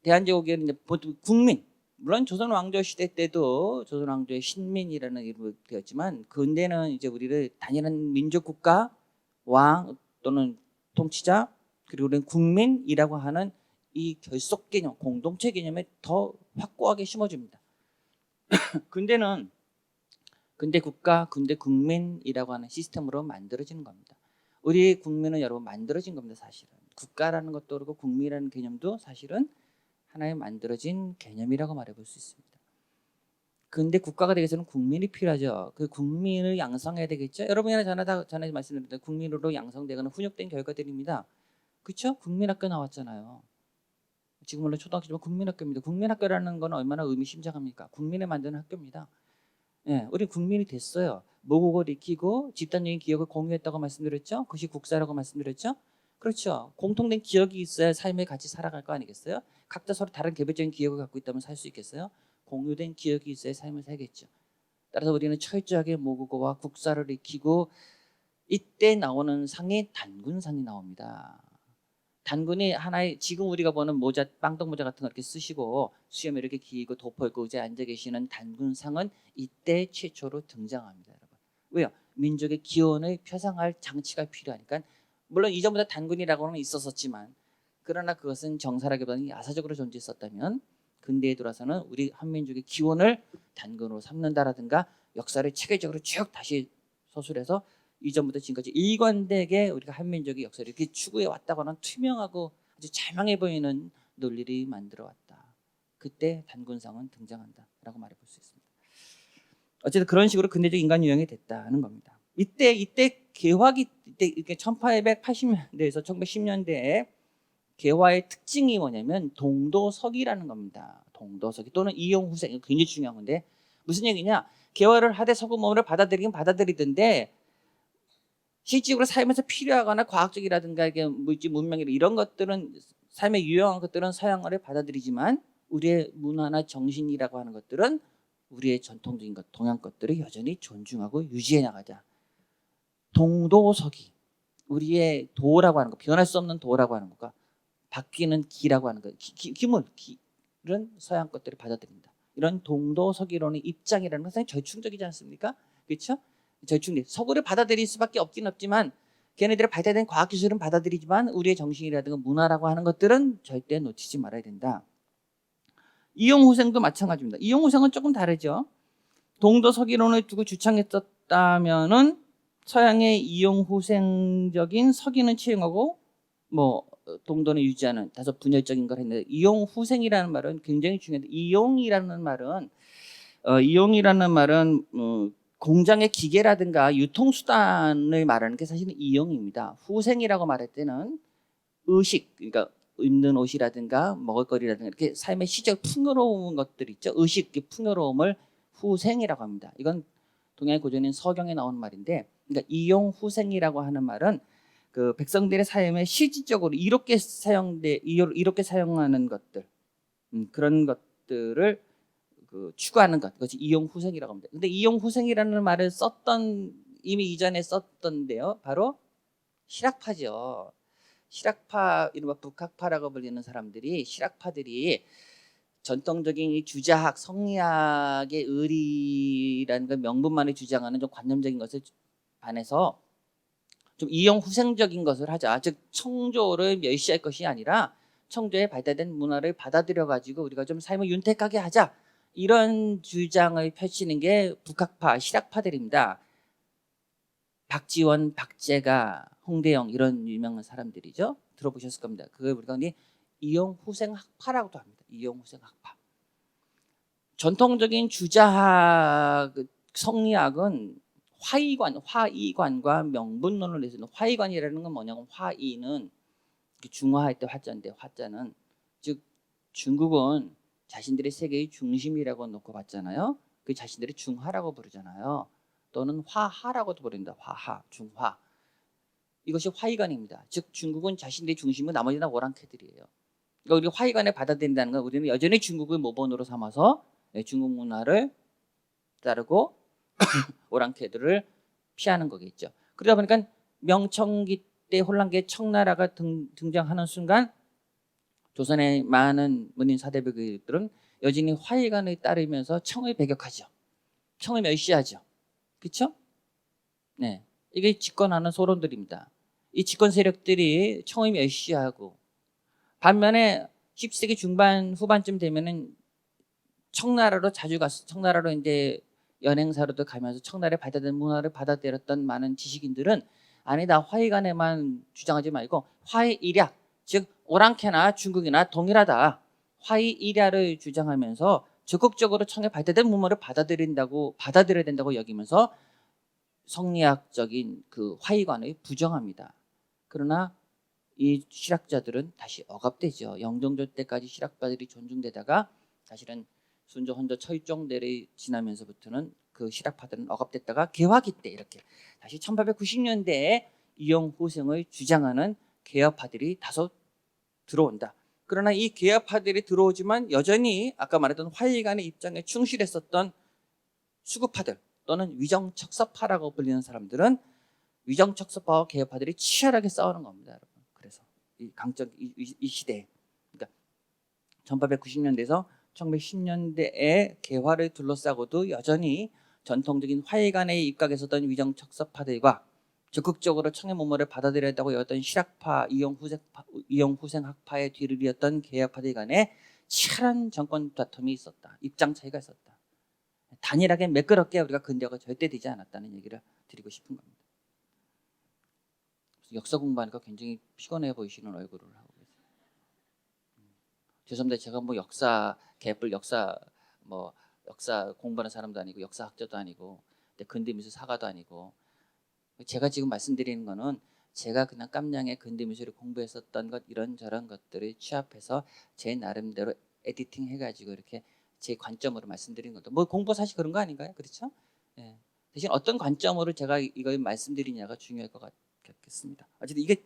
대한제국에는 이제 보통 국민, 물론 조선 왕조 시대 때도 조선 왕조의 신민이라는 이름으로 되었지만 근대는 이제 우리를 단일한 민족 국가, 왕 또는 통치자 그리고 우리는 국민이라고 하는 이 결속 개념, 공동체 개념에 더 확고하게 심어줍니다. 근대는 근대 국가, 근대 국민이라고 하는 시스템으로 만들어지는 겁니다. 우리 국민은 여러분 만들어진 겁니다. 사실은 국가라는 것도 그렇고 국민이라는 개념도 사실은 하나의 만들어진 개념이라고 말해볼 수 있습니다. 근데 국가가 되기 위해서는 국민이 필요하죠. 그 국민을 양성해야 되겠죠. 여러분이나 저나 다 전에 말씀드렸던 국민으로 양성되거나 훈육된 결과들입니다. 그렇죠? 국민학교 나왔잖아요. 지금 물론 초등학교지만 국민학교입니다. 국민학교라는 건 얼마나 의미심장합니까? 국민을 만드는 학교입니다. 예, 우리 국민이 됐어요. 모국어를 익히고 집단적인 기억을 공유했다고 말씀드렸죠. 그것이 국사라고 말씀드렸죠. 그렇죠. 공통된 기억이 있어야 삶을 같이 살아갈 거 아니겠어요? 각자 서로 다른 개별적인 기억을 갖고 있다면 살 수 있겠어요? 공유된 기억이 있어야 삶을 살겠죠. 따라서 우리는 철저하게 모국어와 국사를 익히고 이때 나오는 상이 단군상이 나옵니다. 단군이 하나의 지금 우리가 보는 모자, 빵떡 모자 같은 거 이렇게 쓰시고 수염이 이렇게 길고 돋보 있고 의자에 앉아 계시는 단군상은 이때 최초로 등장합니다, 여러분. 왜요? 민족의 기원을 표상할 장치가 필요하니까. 물론 이전부터 단군이라고는 있었었지만 그러나 그것은 정사라기보다는 야사적으로 존재했었다면 근대에 들어서는 우리 한민족의 기원을 단군으로 삼는다라든가 역사를 체계적으로 쭉 다시 서술해서 이전부터 지금까지 일관되게 우리가 한민족의 역사를 이렇게 추구해 왔다고 하는 투명하고 아주 자명해 보이는 논리를 만들어 왔다. 그때 단군상은 등장한다라고 말해볼 수 있습니다. 어쨌든 그런 식으로 근대적 인간 유형이 됐다는 겁니다. 이때 개화기 이때 이렇게 1880년대에서 1910년대에 개화의 특징이 뭐냐면 동도서기라는 겁니다. 동도서기 또는 이용후생, 굉장히 중요한 건데 무슨 얘기냐? 개화를 하되 서구문을 받아들이긴 받아들이던데 실질적으로 살면서 필요하거나 과학적이라든가 물질 문명이나 이런 것들은 삶에 유용한 것들은 서양어를 받아들이지만 우리의 문화나 정신이라고 하는 것들은 우리의 전통적인 것, 동양 것들을 여전히 존중하고 유지해 나가자. 동도서기, 우리의 도라고 하는 거, 변할 수 없는 도라고 하는 거가 바뀌는 기라고 하는 거, 기물은 서양 것들을 받아들인다. 이런 동도서기론의 입장이라는 것은 절충적이지 않습니까? 그렇죠? 절충적. 서구를 받아들일 수밖에 없긴 없지만 걔네들의 발달된 과학기술은 받아들이지만 우리의 정신이라든가 문화라고 하는 것들은 절대 놓치지 말아야 된다. 이용후생도 마찬가지입니다. 이용후생은 조금 다르죠. 동도서기론을 두고 주창했었다면은 서양의 이용후생적인 서기는 채용하고 뭐 동도는 유지하는 다소 분열적인 걸 했는데 이용후생이라는 말은 굉장히 중요한데 이용이라는 말은 공장의 기계라든가 유통수단을 말하는 게 사실은 이용입니다. 후생이라고 말할 때는 의식, 그러니까 입는 옷이라든가 먹을거리라든가 이렇게 삶의 시적 풍요로운 것들 있죠. 의식, 풍요로움을 후생이라고 합니다. 이건 동양의 고전인 서경에 나오는 말인데, 그러니까 이용후생이라고 하는 말은 그 백성들의 삶에 실질적으로 이렇게 사용하는 것들, 그런 것들을 추구하는 것, 그것이 이용후생이라고 합니다. 근데 이용후생이라는 말을 이미 이전에 썼던데요. 바로 실학파죠. 실학파, 이른바 북학파라고 불리는 사람들이, 실학파들이 전통적인 이 주자학, 성리학의 의리라는 그 명분만을 주장하는 좀 관념적인 것에 반해서 좀 이용후생적인 것을 하자. 즉 청조를 멸시할 것이 아니라 청조에 발달된 문화를 받아들여 가지고 우리가 좀 삶을 윤택하게 하자. 이런 주장을 펼치는 게 북학파, 실학파들입니다. 박지원, 박재가, 홍대영 이런 유명한 사람들이죠. 들어보셨을 겁니다. 그걸 우리가 이용후생학파라고도 합니다. 이용후생학파. 전통적인 주자학, 성리학은 화이관과 명분론을 내세우는 화이관이라는 건 뭐냐면 화이는 중화할 때 화자인데 화자는 즉 중국은 자신들의 세계의 중심이라고 놓고 봤잖아요. 그 자신들이 중화라고 부르잖아요. 또는 화하라고도 부릅니다. 화하, 중화. 이것이 화이관입니다. 즉 중국은 자신들의 중심은 나머지는 오랑캐들이에요. 그러니까 우리가 화이관을 받아들인다는 건 우리는 여전히 중국을 모본으로 삼아서 중국 문화를 따르고 오랑캐들을 피하는 거겠죠. 그러다 보니까 명청기 때 혼란기에 청나라가 등장하는 순간 조선의 많은 문인 사대부들은 여전히 화의관을 따르면서 청을 배격하죠. 청을 멸시하죠. 그렇죠? 네, 이게 집권하는 소론들입니다. 이 집권 세력들이 청을 멸시하고 반면에 10세기 중반 후반쯤 되면은 청나라로 자주 갔어. 청나라로 이제 연행사로도 가면서 청나라의 발달된 문화를 받아들였던 많은 지식인들은 아니다, 화의간에만 주장하지 말고 화의일야, 즉 오랑캐나 중국이나 동일하다, 화의일야를 주장하면서 적극적으로 청의 발달된 문화를 받아들여야 된다고 여기면서 성리학적인 그 화의관을 부정합니다. 그러나 이 실학자들은 다시 억압되죠. 영종조 때까지 실학자들이 존중되다가 사실은 순조, 헌조, 철종대를 지나면서부터는 그 실학파들은 억압됐다가 개화기 때 이렇게 다시 1890년대에 이용후생을 주장하는 개혁파들이 다소 들어온다. 그러나 이 개혁파들이 들어오지만 여전히 아까 말했던 화의관의 입장에 충실했었던 수구파들 또는 위정척서파라고 불리는 사람들은 위정척서파와 개혁파들이 치열하게 싸우는 겁니다, 여러분. 그래서 이 강적 이 시대에, 그러니까 1890년대에서 1910년대의 개화를 둘러싸고도 여전히 전통적인 화의관에 입각했었던 위정척서파들과 적극적으로 청의 문물을 받아들여야 한다고 여겼던 실학파, 이용후생학파의 뒤를 이었던 개혁파들 간에 치열한 정권 다툼이 있었다. 입장 차이가 있었다. 단일하게 매끄럽게 우리가 근대화가 절대 되지 않았다는 얘기를 드리고 싶은 겁니다. 역사 공부하니까 굉장히 피곤해 보이시는 얼굴을 하고 계세요. 죄송합니다. 제가 뭐 역사 개뿔 역사 공부하는 사람도 아니고 역사학자도 아니고 근대미술 사가도 아니고, 제가 지금 말씀드리는 거는 제가 그냥 깜냥의 근대미술을 공부했었던 것 이런저런 것들을 취합해서 제 나름대로 에디팅 해가지고 이렇게 제 관점으로 말씀드리는 것도 뭐 공부 사실 그런 거 아닌가요? 그렇죠? 예. 대신 어떤 관점으로 제가 이걸 말씀드리냐가 중요할 것 같겠습니다. 어쨌든 이게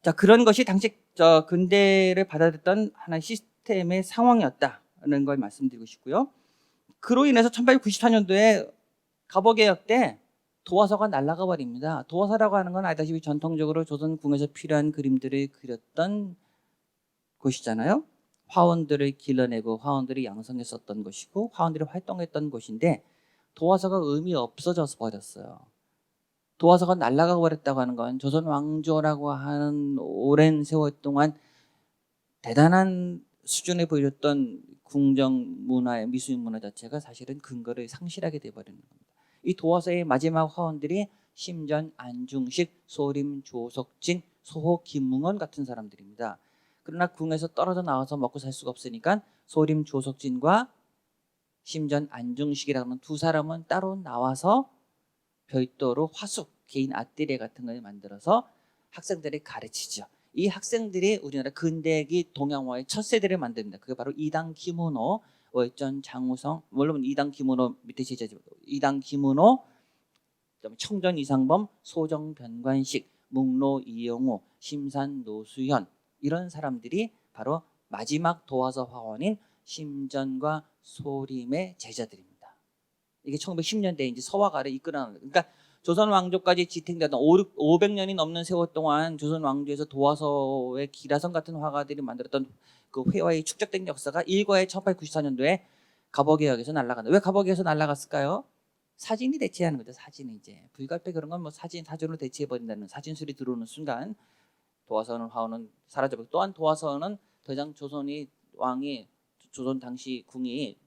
자, 그런 것이 당시 저 근대를 받아들였던 하나의 시스템의 상황이었다는 걸 말씀드리고 싶고요. 그로 인해서 1894년도에 갑오개혁 때 도화서가 날아가 버립니다. 도화서라고 하는 건 알다시피 전통적으로 조선궁에서 필요한 그림들을 그렸던 곳이잖아요. 화원들을 길러내고 화원들이 양성했었던 곳이고 화원들이 활동했던 곳인데 도화서가 의미 없어져서 버렸어요. 도화서가 날아가 버렸다고 하는 건 조선 왕조라고 하는 오랜 세월 동안 대단한 수준을 보여줬던 궁정 문화의 미술 문화 자체가 사실은 근거를 상실하게 돼버리는 겁니다. 이 도화서의 마지막 화원들이 심전, 안중식, 소림, 조석진, 소호, 김뭉원 같은 사람들입니다. 그러나 궁에서 떨어져 나와서 먹고 살 수가 없으니까 소림, 조석진과 심전, 안중식이라는 두 사람은 따로 나와서 별도로 화숙, 개인 아띠레 같은 걸 만들어서 학생들이 가르치죠. 이 학생들이 우리나라 근대기 동양화의 첫 세대를 만듭니다. 그게 바로 이당 김은호, 월전 장우성, 물론 이당 김은호 밑에 제자죠. 이당 김은호, 청전 이상범, 소정 변관식, 묵로 이영호, 심산 노수현, 이런 사람들이 바로 마지막 도화서 화원인 심전과 소림의 제자들입니다. 이게 1910년대에 이제 서화가를 이끌어나는, 그러니까 조선 왕조까지 지탱되던 500년이 넘는 세월 동안 조선 왕조에서 도화서의 기라성 같은 화가들이 만들었던 그 회화의 축적된 역사가 일과의 1894년도에 갑오개혁에서 날아간다. 왜 갑오개혁에서 날아갔을까요? 사진이 대체하는 거죠. 사진이 이제 불가피해. 그런 건 뭐 사진으로 대체해 버린다는, 사진술이 들어오는 순간 도화서는 화원은 사라져버리고, 또한 도화서는 더 이상 조선 당시 궁이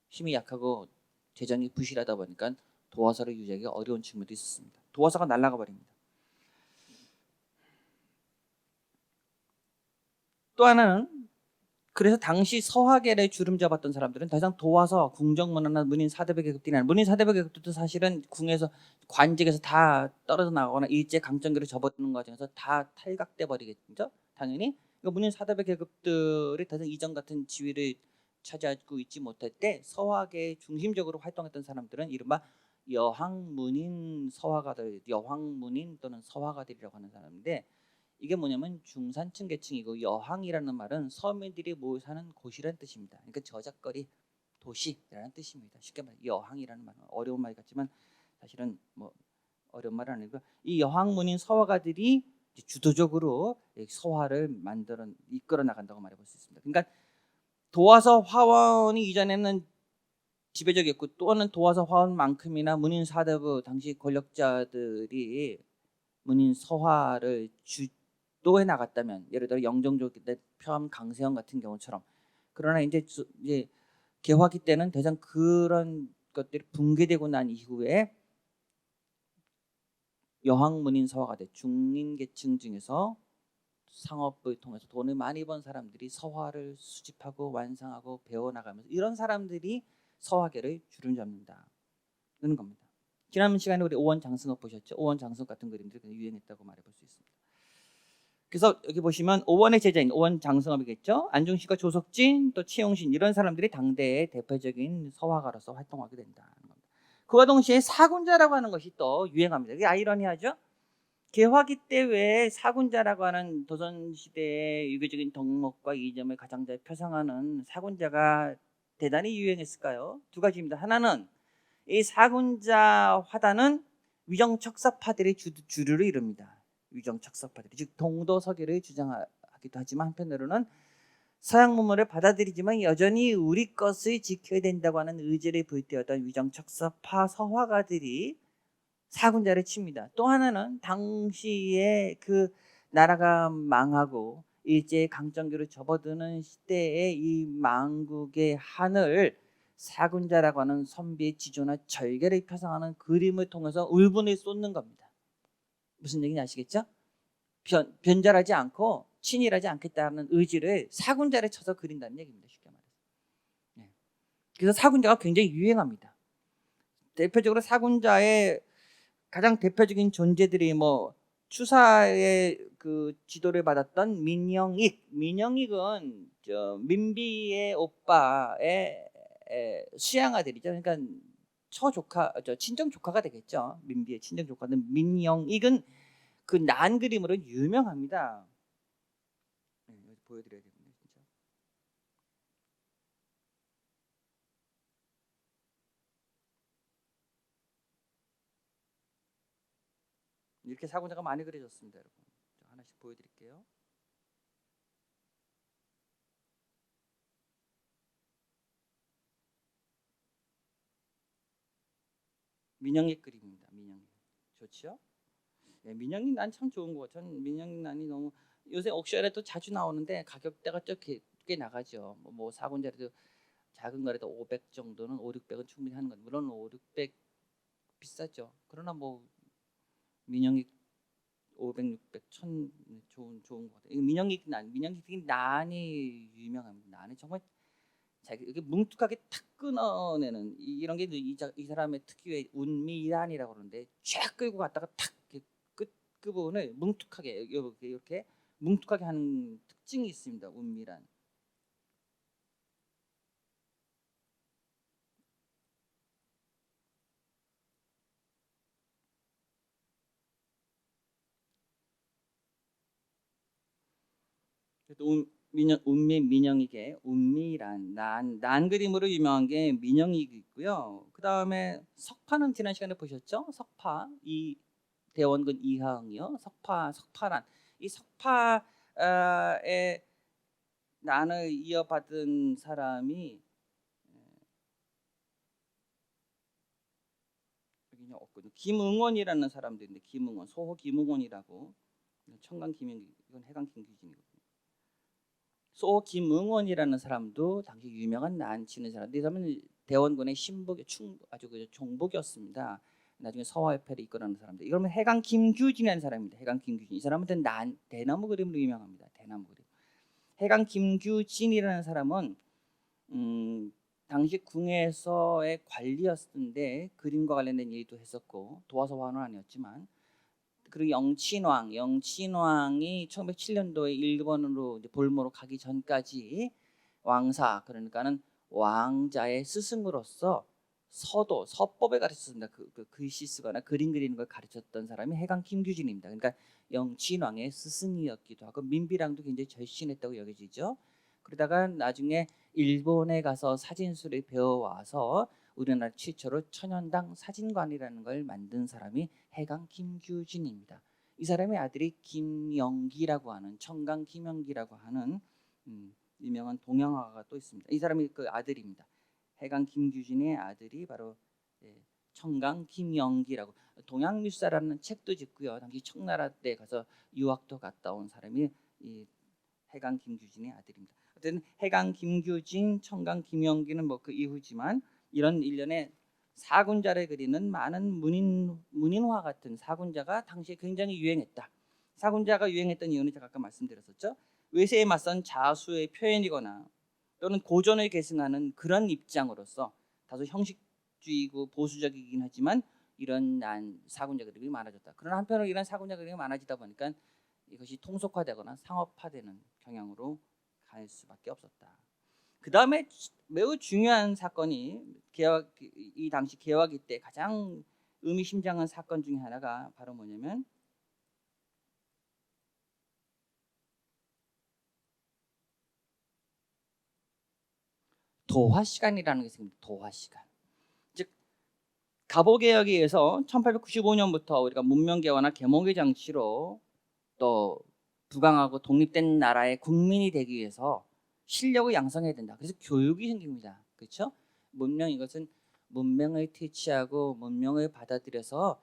힘이 약하고 재정이 부실하다 보니까 도화서를 유지하기 어려운 측면도 있었습니다. 도화서가 날아가 버립니다. 또 하나는, 그래서 당시 서화계를 주름잡았던 사람들은 더 이상 도화서, 궁정문화나 문인 사대부 계급들이 아니라, 문인 사대부 계급들도 사실은 궁에서 관직에서 다 떨어져 나가거나 일제 강점기를 접어드는 과정에서 다 탈각돼 버리겠죠. 당연히 문인 사대부 계급들이 더 이상 이전 같은 지위를 차지하고 있지 못할 때 서화계에 중심적으로 활동했던 사람들은 이른바 여황문인 서화가들, 여황문인 또는 서화가들이라고 하는 사람인데, 이게 뭐냐면 중산층 계층이고 여항이라는 말은 서민들이 모여 사는 곳이라는 뜻입니다. 그러니까 저작거리, 도시라는 뜻입니다. 쉽게 말해 여항이라는 말은 어려운 말 같지만 사실은 뭐 어려운 말은 아니고 이 여항문인 서화가들이 주도적으로 서화를 만들어 이끌어 나간다고 말해볼 수 있습니다. 그러니까 도화서 화원이 이전에는 지배적이었고 또는 도화서 화원만큼이나 문인 사대부 당시 권력자들이 문인 서화를 주도해 나갔다면 예를 들어 영정조기 때 표암 강세형 같은 경우처럼 그러나 이제 개화기 때는 대장 그런 것들이 붕괴되고 난 이후에 여항문인 서화가 돼 중인 계층 중에서 상업을 통해서 돈을 많이 번 사람들이 서화를 수집하고 완성하고 배워나가면서 이런 사람들이 서화계를 주름잡는다 는 겁니다. 지난 시간에 우리 오원 장승업 보셨죠? 오원 장승업 같은 그림들이 유행했다고 말해볼 수 있습니다. 그래서 여기 보시면 오원의 제자인 오원 장승업이겠죠. 안중신과 조석진 또 치용신 이런 사람들이 당대의 대표적인 서화가로서 활동하게 된다는 겁니다. 그와 동시에 사군자라고 하는 것이 또 유행합니다. 이게 아이러니하죠. 개화기 때 왜 사군자라고 하는 조선시대의 유교적인 덕목과 이점을 가장 잘 표상하는 사군자가 대단히 유행했을까요? 두 가지입니다. 하나는 이 사군자 화단은 위정척사파들의 주류를 이룹니다. 위정척사파들이 즉 동도서기를 주장하기도 하지만 한편으로는 서양 문물을 받아들이지만 여전히 우리 것을 지켜야 된다고 하는 의지를 불태웠던 위정척사파 서화가들이 사군자를 칩니다. 또 하나는 당시에 그 나라가 망하고 일제의 강점기로 접어드는 시대에 이 망국의 한을 사군자라고 하는 선비의 지조나 절개를 표상하는 그림을 통해서 울분을 쏟는 겁니다. 무슨 얘기인지 아시겠죠? 변절하지 않고 친일하지 않겠다는 의지를 사군자를 쳐서 그린다는 얘기입니다. 쉽게 말해서. 네. 그래서 사군자가 굉장히 유행합니다. 대표적으로 사군자의 가장 대표적인 존재들이 뭐 추사의 그 지도를 받았던 민영익은 민비의 오빠의 수양 아들이죠. 그러니까 친정 조카가 되겠죠. 민비의 친정 조카는 민영익은 그 난 그림으로 유명합니다. 보여드려야 되겠네요, 진짜. 이렇게 사군자가 많이 그려졌습니다, 여러분. 하나씩 보여드릴게요. 민영익 그림입니다. 민영익 좋죠? 네, 민영익 난 참 좋은 것 같아요. 민영익 난이 너무 요새 옥션에도 자주 나오는데 가격대가 꽤 나가죠. 뭐 사군자라도 작은 거라도 500 정도는 5, 600은 충분히 하는 건 물론 5, 600 비싸죠. 그러나 뭐 민영익 500, 600, 1000 좋은 것 같아요. 민영익 난이 유명합니다. 난이 정말 자기 이게 뭉툭하게 탁 끊어내는 이런 게 이 사람의 특유의 운미란이라고 그러는데 쫙 끌고 갔다가 탁 끝 부분을 뭉툭하게 이렇게 뭉툭하게 하는 특징이 있습니다. 운미란. 민영익의 운미란 난 그림으로 유명한 게 민영익이 있고요. 그 다음에 석파는 지난 시간에 보셨죠? 석파 이 대원군 이하응이요. 석파란 이 석파의 난을 이어받은 사람이 여기는 없거든요. 김응원이라는 사람들인데 김응원 소호 김응원이라고 청강 김영 이건 해강 김규진이거든요. 소 김응원이라는 사람도 당시 유명한 난 치는 사람. 이 사람은 대원군의 아주 그 종복이었습니다. 나중에 서화협회를 이끌어가는 사람들. 이러면 해강 김규진이라는 사람입니다. 해강 김규진. 이 사람은 대나무 그림으로 유명합니다. 대나무 그림. 해강 김규진이라는 사람은 당시 궁에서의 관리였는데 그림과 관련된 일도 했었고 도화서화는 아니었지만 그리고 영친왕이 1907년도에 일본으로 이제 볼모로 가기 전까지 왕사 그러니까는 왕자의 스승으로서 서법에 가르쳤습니다. 그 글씨 쓰거나 그림 그리는 걸 가르쳤던 사람이 해강 김규진입니다. 그러니까 영친왕의 스승이었기도 하고 민비랑도 굉장히 절친했다고 여겨지죠. 그러다가 나중에 일본에 가서 사진술을 배워와서 우리나라 최초로 천연당 사진관이라는 걸 만든 사람이 해강 김규진입니다. 이 사람의 아들이 김영기라고 하는 청강 김영기라고 하는 유명한 동양화가가 또 있습니다. 이 사람이 그 아들입니다. 해강 김규진의 아들이 바로 청강 김영기라고 동양밀사라는 책도 짓고요. 당시 청나라 때 가서 유학도 갔다 온 사람이 이 해강 김규진의 아들입니다. 어쨌든 해강 김규진, 청강 김영기는 뭐 그 이후지만 이런 일련의 사군자를 그리는 많은 문인화 같은 사군자가 당시에 굉장히 유행했다. 사군자가 유행했던 이유는 제가 아까 말씀드렸었죠. 외세에 맞선 자수의 표현이거나 또는 고전을 계승하는 그런 입장으로서 다소 형식주의고 보수적이긴 하지만 이런 사군자 그림이 많아졌다. 그러나 한편으로 이런 사군자 그림이 많아지다 보니까 이것이 통속화되거나 상업화되는 경향으로 갈 수밖에 없었다. 그 다음에 매우 중요한 사건이 이 당시 개화기 때 가장 의미심장한 사건 중에 하나가 바로 뭐냐면 도화시간이라는 게 있습니다. 도화시간. 즉 갑오개혁에 의해서 1895년부터 우리가 문명개화나 계몽의 장치로 또 부강하고 독립된 나라의 국민이 되기 위해서 실력을 양성해야 된다. 그래서 교육이 생깁니다. 그렇죠? 이것은 문명을 퇴치하고 문명을 받아들여서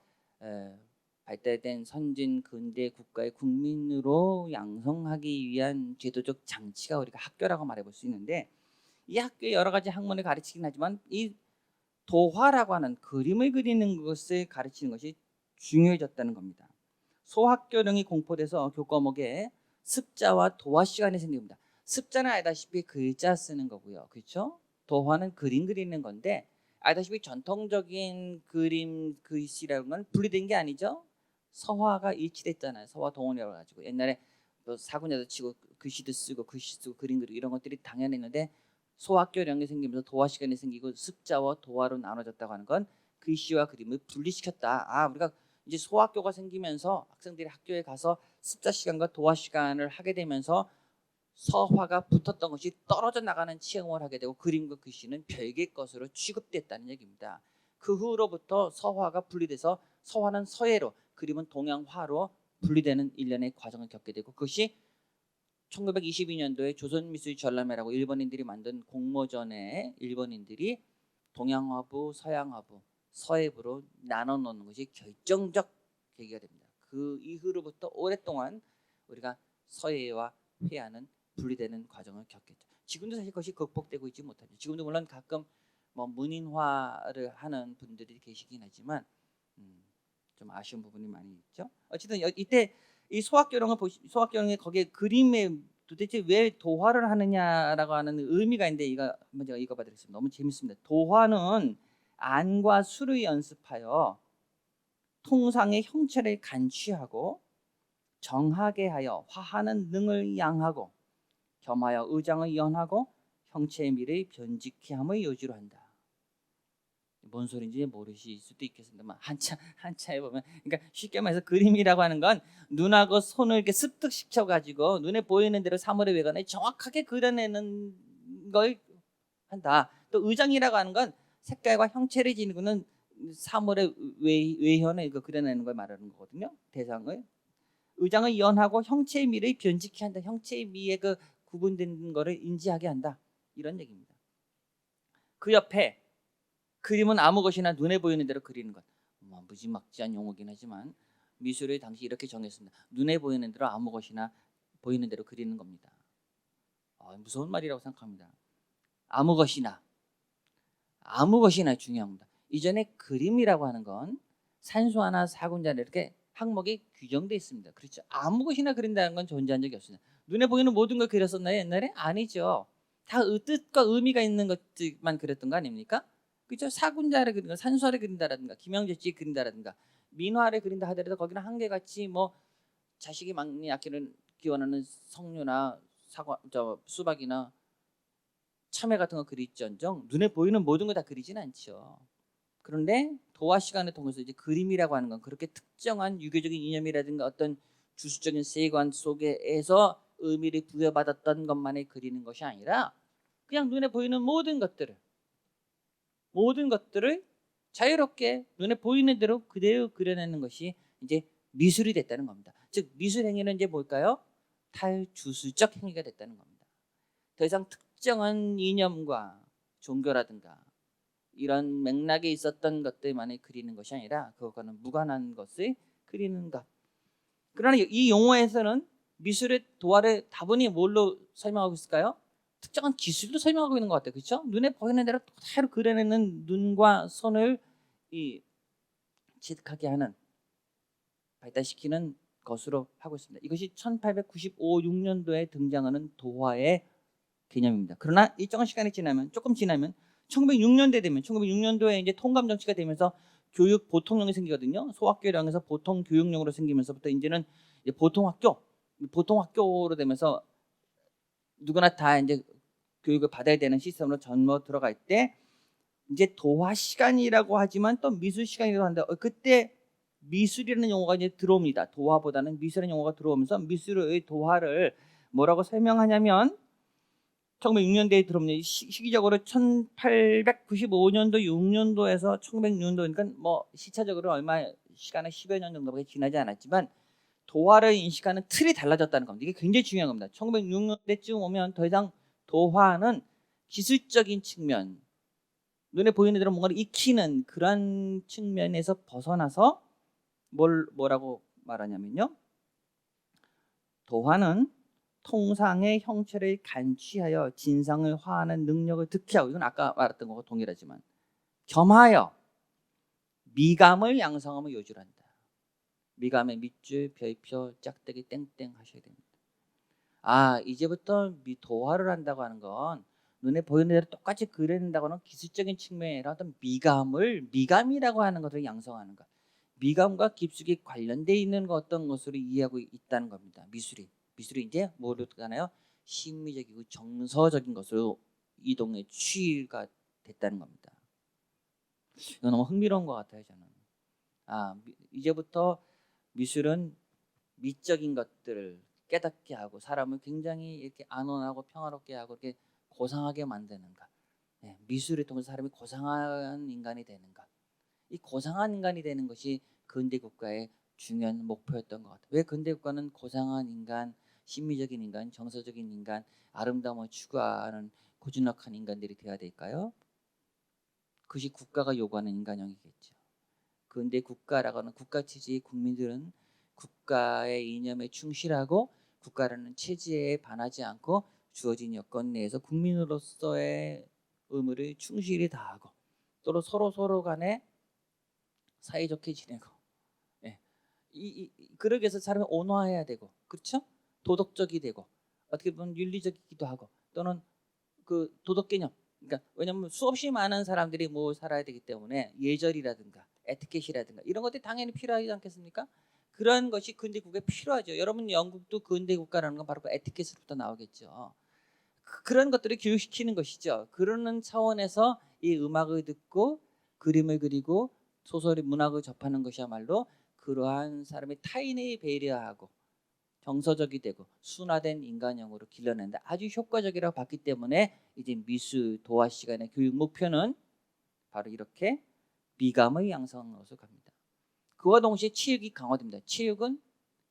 발달된 선진 근대 국가의 국민으로 양성하기 위한 제도적 장치가 우리가 학교라고 말해볼 수 있는데 이 학교에 여러 가지 학문을 가르치긴 하지만 이 도화라고 하는 그림을 그리는 것을 가르치는 것이 중요해졌다는 겁니다. 소학교령이 공포돼서 교과목에 습자와 도화 시간이 생깁니다. 습자는 알다시피 글자 쓰는 거고요. 그렇죠? 도화는 그림 그리는 건데 알다시피 전통적인 그림 글씨라는 건 분리된 게 아니죠. 서화가 일치됐잖아요. 서화 동원이라고 가지고 옛날에 또 사군자도 치고 글씨도 쓰고 글씨 쓰고 그림 그리고 이런 것들이 당연했는데 소학교령이 생기면서 도화 시간이 생기고 습자와 도화로 나눠졌다고 하는 건 글씨와 그림을 분리시켰다. 우리가 이제 소학교가 생기면서 학생들이 학교에 가서 습자 시간과 도화 시간을 하게 되면서 서화가 붙었던 것이 떨어져 나가는 체험을 하게 되고 그림과 글씨는 별개의 것으로 취급됐다는 얘기입니다. 그 후로부터 서화가 분리돼서 서화는 서예로 그림은 동양화로 분리되는 일련의 과정을 겪게 되고 그것이 1922년도에 조선미술전람회라고 일본인들이 만든 공모전에 일본인들이 동양화부, 서양화부, 서예부로 나눠 놓는 것이 결정적 계기가 됩니다. 그 이후로부터 오랫동안 우리가 서예와 회화는 분리되는 과정을 겪겠죠. 지금도 사실 그것이 극복되고 있지 못하죠. 지금도 물론 가끔 뭐 문인화를 하는 분들이 계시긴 하지만 좀 아쉬운 부분이 많이 있죠. 어쨌든 이때 이 소학교령의 거기에 그림에 도대체 왜 도화를 하느냐라고 하는 의미가 있는데 이거 먼저 읽어봐드리겠습니다. 너무 재밌습니다. 도화는 안과 수를 연습하여 통상의 형체를 간취하고 정하게 하여 화하는 능을 양하고 겸하여 의장을 연하고 형체의 미를 변직케 함을 요지로 한다. 뭔 소리인지 모르실 수도 있겠습니다만 한참 해보면 그러니까 쉽게 말해서 그림이라고 하는 건 눈하고 손을 이렇게 습득시켜 가지고 눈에 보이는 대로 사물의 외관을 정확하게 그려내는 걸 한다. 또 의장이라고 하는 건 색깔과 형체를 지니고는 사물의 외현을 그려내는 걸 말하는 거거든요. 대상을 의장을 연하고 형체의 미를 변직케 한다. 형체의 미의 그 구분된 거를 인지하게 한다. 이런 얘기입니다. 그 옆에 그림은 아무 것이나 눈에 보이는 대로 그리는 것. 무지막지한 용어긴 하지만 미술을 당시 이렇게 정했습니다. 눈에 보이는 대로 아무 것이나 보이는 대로 그리는 겁니다. 무서운 말이라고 생각합니다. 아무 것이나 중요합니다. 이전에 그림이라고 하는 건 산수화나 사군자나 이렇게 항목이 규정되어 있습니다. 그렇죠. 아무 것이나 그린다는 건 존재한 적이 없습니다. 눈에 보이는 모든 걸 그렸었나요? 옛날에? 아니죠. 다 뜻과 의미가 있는 것들만 그렸던 거 아닙니까? 그렇죠. 사군자를 그린다, 산수화를 그린다라든가 김영재씨 그린다라든가 민화를 그린다 하더라도 거기는 한결같이 뭐 자식이 막내 아끼는 기원하는 석류나 수박이나 참외 같은 거 그리지언정 눈에 보이는 모든 거 다 그리진 않죠. 그런데 도화 시간을 통해서 이제 그림이라고 하는 건 그렇게 특정한 유교적인 이념이라든가 어떤 주술적인 세관 속에서 의미를 부여받았던 것만을 그리는 것이 아니라 그냥 눈에 보이는 모든 것들을 자유롭게 눈에 보이는 대로 그대로 그려내는 것이 이제 미술이 됐다는 겁니다. 즉 미술 행위는 이제 뭘까요? 탈주술적 행위가 됐다는 겁니다. 더 이상 특정한 이념과 종교라든가 이런 맥락에 있었던 것들만을 그리는 것이 아니라 그것과는 무관한 것을 그리는 것. 그러나 이 용어에서는 미술의 도화를 다분히 뭘로 설명하고 있을까요? 특정한 기술도 설명하고 있는 것 같아요. 그렇죠? 눈에 보이는 대로 그대로 그려내는 눈과 손을 취득하게 하는, 발달시키는 것으로 하고 있습니다. 이것이 1895, 6년도에 등장하는 도화의 개념입니다. 그러나 일정한 시간이 지나면, 조금 지나면 1906년대 되면, 1906년도에 이제 통감 정치가 되면서 교육 보통령이 생기거든요. 소학교령에서 보통 교육령으로 생기면서부터 이제는 이제 보통학교로 되면서 누구나 다 이제 교육을 받아야 되는 시스템으로 전부 들어갈 때 이제 도화 시간이라고 하지만 또 미술 시간이라고 하는데 그때 미술이라는 용어가 이제 들어옵니다. 도화보다는 미술이라는 용어가 들어오면서 미술의 도화를 뭐라고 설명하냐면 1906년대에 들어오면 시기적으로 1895년도 6년도에서 1906년도, 그러니까 뭐 시차적으로 얼마 시간은 10여 년 정도밖에 지나지 않았지만 도화를 인식하는 틀이 달라졌다는 겁니다. 이게 굉장히 중요한 겁니다. 1906년대쯤 오면 더 이상 도화는 기술적인 측면, 눈에 보이는 대로 뭔가를 익히는 그런 측면에서 벗어나서 뭐라고 말하냐면요, 도화는 통상의 형체를 간취하여 진상을 화하는 능력을 득취하고, 이건 아까 말했던 거와 동일하지만 겸하여 미감을 양성하며 요술한다. 미감의 밑줄, 별표, 짝대기, 땡땡 하셔야 됩니다. 이제부터 도화를 한다고 하는 건 눈에 보이는 대로 똑같이 그려낸다고 하는 기술적인 측면이 아니라 어떤 미감이라고 하는 것을 양성하는 것, 미감과 깊숙이 관련되어 있는 어떤 것으로 이해하고 있다는 겁니다. 미술이 이제 뭐로 가나요? 심미적이고 정서적인 것으로 이동의 추이가 됐다는 겁니다. 이거 너무 흥미로운 것 같아요. 저는 이제부터 미술은 미적인 것들을 깨닫게 하고 사람을 굉장히 이렇게 안온하고 평화롭게 하고 이렇게 고상하게 만드는 것. 미술을 통해서 사람이 고상한 인간이 되는 것. 이 고상한 인간이 되는 것이 근대 국가의 중요한 목표였던 것 같아요. 왜 근대 국가는 고상한 인간, 심미적인 인간, 정서적인 인간, 아름다움을 추구하는 고즈넉한 인간들이 되어야 될까요? 그것이 국가가 요구하는 인간형이겠죠. 근데 국가라고 하는 국가 체제의 국민들은 국가의 이념에 충실하고 국가라는 체제에 반하지 않고 주어진 여건 내에서 국민으로서의 의무를 충실히 다하고 또 서로 간에 사이좋게 지내고, 그러기 위해서 사람이 온화해야 되고, 그렇죠? 도덕적이 되고, 어떻게 보면 윤리적이기도 하고, 또는 그 도덕 개념, 그러니까 왜냐하면 수없이 많은 사람들이 살아야 되기 때문에 예절이라든가 에티켓이라든가 이런 것들이 당연히 필요하지 않겠습니까? 그런 것이 근대 국가에 필요하죠. 여러분 영국도 근대 국가라는 건 바로 그 에티켓으로부터 나오겠죠. 그런 것들을 교육시키는 것이죠. 그러는 차원에서 이 음악을 듣고 그림을 그리고 소설의 문학을 접하는 것이야말로 그러한 사람의 타인에 배려하고 정서적이 되고 순화된 인간형으로 길러낸다. 아주 효과적이라고 봤기 때문에 이제 미술 도화 시간의 교육 목표는 바로 이렇게 미감의 양성으로서 갑니다. 그와 동시에 체육이 강화됩니다. 체육은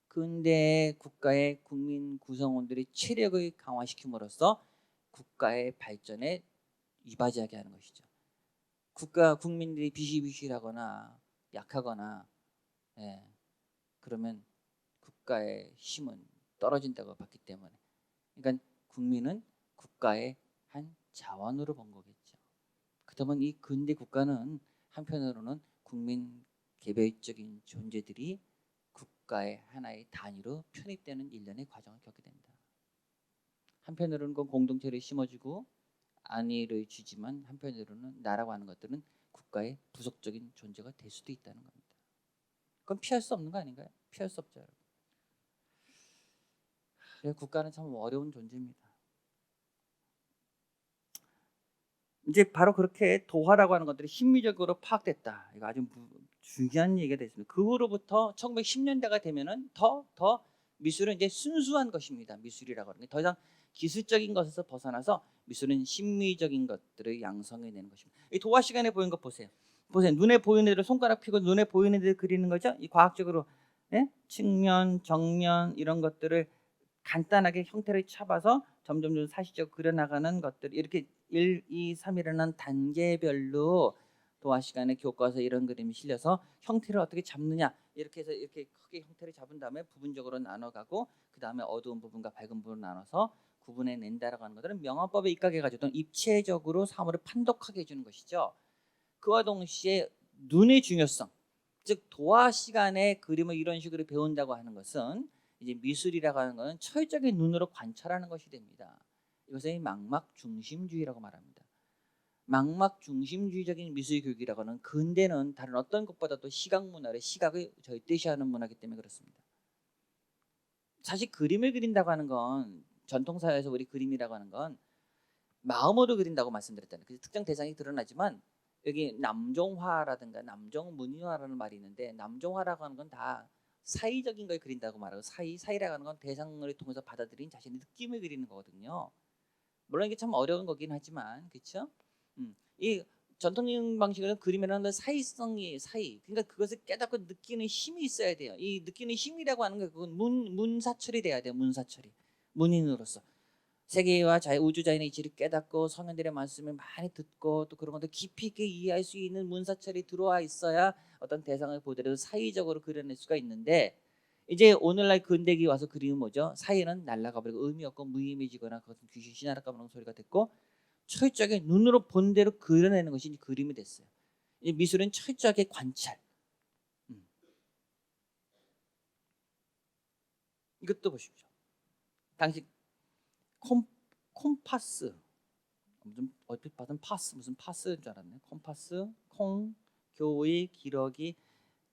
근대 국가의 국민 구성원들이 체력을 강화시킴으로써 국가의 발전에 이바지하게 하는 것이죠. 국민들이 비실비실하거나 약하거나 그러면 국가의 힘은 떨어진다고 봤기 때문에, 그러니까 국민은 국가의 한 자원으로 본 거겠죠. 그렇다면 이 근대 국가는 한편으로는 국민 개별적인 존재들이 국가의 하나의 단위로 편입되는 일련의 과정을 겪게 됩니다. 한편으로는 그 공동체를 심어주고 안위를 주지만 한편으로는 나라고 하는 것들은 국가의 부속적인 존재가 될 수도 있다는 겁니다. 그건 피할 수 없는 거 아닌가요? 피할 수 없죠. 국가는 참 어려운 존재입니다. 이제 바로 그렇게 도화라고 하는 것들이 심리적으로 파악됐다. 이거 아주 중요한 얘기가 됐습니다. 그 후로부터 1910년대가 되면은 더 미술은 이제 순수한 것입니다. 미술이라고 하는 게 더 이상 기술적인 것에서 벗어나서 미술은 심미적인 것들을 양성해내는 것입니다. 이 도화 시간에 보인 것 보세요. 눈에 보이는 대로 손가락 펴고 눈에 보이는 대로 그리는 거죠. 이 과학적으로 측면, 정면 이런 것들을 간단하게 형태를 잡아서 점점 사실적으로 그려나가는 것들, 이렇게 1, 2, 3이라는 단계별로 도화 시간에 교과서에 이런 그림이 실려서 형태를 어떻게 잡느냐, 이렇게 해서 이렇게 크게 형태를 잡은 다음에 부분적으로 나눠가고 그 다음에 어두운 부분과 밝은 부분을 나눠서 구분해낸다라고 하는 것들은 명화법에 입각해가지고 또는 입체적으로 사물을 판독하게 해주는 것이죠. 그와 동시에 눈의 중요성, 즉 도화 시간에 그림을 이런 식으로 배운다고 하는 것은 이제 미술이라고 하는 것은 철저하게 눈으로 관찰하는 것이 됩니다. 이것을 망막 중심주의라고 말합니다. 망막 중심주의적인 미술 교육이라고 하는 근대는 다른 어떤 것보다도 시각 문화를 시각을 절대시하는 문화이기 때문에 그렇습니다. 사실 그림을 그린다고 하는 건 전통사회에서 우리 그림이라고 하는 건 마음으로 그린다고 말씀드렸잖아요. 그래서 특정 대상이 드러나지만 여기 남종화라든가 남종문화라는 말이 있는데 남종화라고 하는 건 다 사이적인 걸 그린다고 말하고 사이라고 하는 건 대상을 통해서 받아들인 자신의 느낌을 그리는 거거든요. 물론 이게 참 어려운 거긴 하지만 그렇죠? 이 전통적인 방식으로 그림이라는 건 사이성이 사이. 그러니까 그것을 깨닫고 느끼는 힘이 있어야 돼요. 이 느끼는 힘이라고 하는 건 그건 문사철이 돼야 돼요. 문사철이. 문인으로서. 세계와 우주 자연의 이치를 깨닫고 성현들의 말씀을 많이 듣고 또 그런 것들 깊이 있게 이해할 수 있는 문사철이 들어와 있어야 어떤 대상을 보더라도 사이적으로 그려낼 수가 있는데, 이제 오늘날 근대기 와서 그림은 뭐죠? 사이는 날아가 버리고 의미 없고 무의미해지거나 그것은 귀신 신하랄까 그런 소리가 됐고 철저하게 눈으로 본 대로 그려내는 것이 이제 그림이 됐어요. 이 미술은 철저하게 관찰. 이것도 보십시오. 당시 콤파스, 무슨 얼핏 봐선 파스, 무슨 파스인 줄 알았네. 콤파스, 교의, 기러기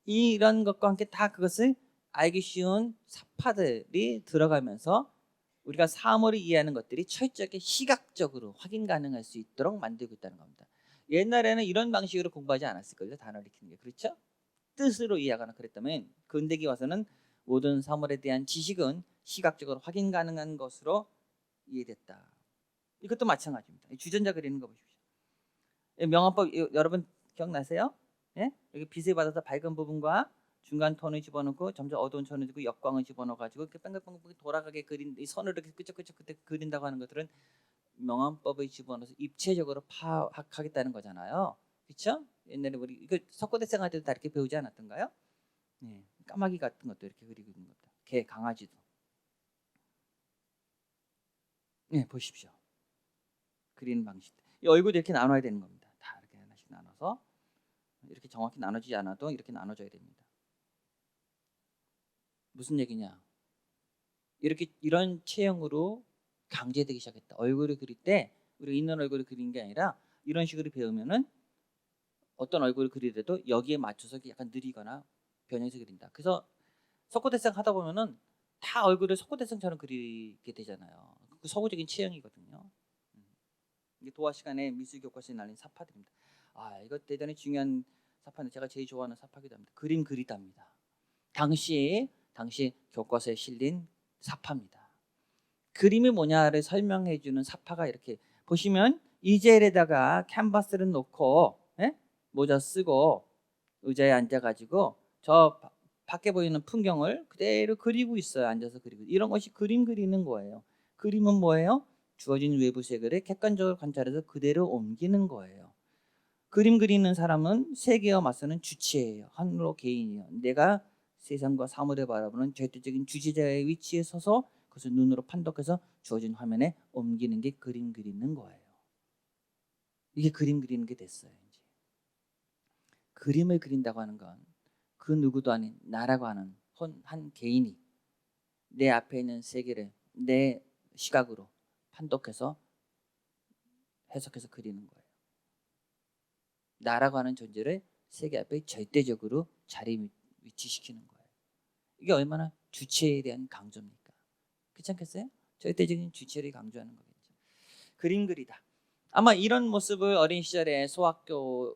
이런 것과 함께 다 그것을 알기 쉬운 사파들이 들어가면서 우리가 사물을 이해하는 것들이 철저하게 시각적으로 확인 가능할 수 있도록 만들고 있다는 겁니다. 옛날에는 이런 방식으로 공부하지 않았을 거예요. 단어를 익히는 게. 그렇죠? 뜻으로 이해하거나 그랬다면 근대기 와서는 모든 사물에 대한 지식은 시각적으로 확인 가능한 것으로 이해됐다. 이것도 마찬가지입니다. 주전자 그리는 거 보십시오. 명화법 여러분 기억나세요? 예? 여기 빛을 받아서 밝은 부분과 중간 톤을 집어넣고 점점 어두운 톤을 주고 역광을 집어넣어가지고 이렇게 뺑글뺑글 돌아가게 그린 이 선을 이렇게 끄적끄적 그린다고 하는 것들은 명화법을 집어넣어서 입체적으로 파악하겠다는 거잖아요. 그렇죠? 옛날에 우리 이거 석고대생 할 때도 다 이렇게 배우지 않았던가요? 네. 까마귀 같은 것도 이렇게 그리고 있는 것도, 개, 강아지도. 네, 보십시오. 그리는 방식. 이 얼굴도 이렇게 나눠야 되는 겁니다. 다 이렇게 하나씩 나눠서 이렇게 정확히 나눠지지 않아도 이렇게 나눠져야 됩니다. 무슨 얘기냐? 이렇게 이런 체형으로 강제되기 시작했다. 얼굴을 그릴 때 우리가 있는 얼굴을 그리는 게 아니라 이런 식으로 배우면은 어떤 얼굴을 그리더라도 여기에 맞춰서 약간 느리거나 변형해서 그린다. 그래서 석고대생 하다 보면은 다 얼굴을 석고대생처럼 그리게 되잖아요. 그 서구적인 체형이거든요. 이게 도화 시간에 미술 교과서에 날린 사파들입니다. 아, 이거 대단히 중요한 사파인데 제가 제일 좋아하는 사파기도 합니다. 그림 그리답니다. 당시 교과서에 실린 사파입니다. 그림이 뭐냐를 설명해 주는 사파가 이렇게 보시면 이젤에다가 캔버스를 놓고 모자 쓰고 의자에 앉아가지고 저 밖에 보이는 풍경을 그대로 그리고 있어요. 앉아서 그리고 이런 것이 그림 그리는 거예요. 그림은 뭐예요? 주어진 외부 세계를 객관적으로 관찰해서 그대로 옮기는 거예요. 그림 그리는 사람은 세계와 맞서는 주체예요. 한으로 개인이요. 내가 세상과 사물을 바라보는 절대적인 주체자의 위치에 서서 그것을 눈으로 판독해서 주어진 화면에 옮기는 게 그림 그리는 거예요. 이게 그림 그리는 게 됐어요. 이제. 그림을 그린다고 하는 건 그 누구도 아닌 나라고 하는 한 개인이 내 앞에 있는 세계를 내 시각으로 판독해서 해석해서 그리는 거예요. 나라고 하는 존재를 세계 앞에 절대적으로 자리 위치시키는 거예요. 이게 얼마나 주체에 대한 강조입니까? 그렇지 않겠어요? 절대적인 주체를 강조하는 거겠죠. 그림 그리다. 아마 이런 모습을 어린 시절에 소학교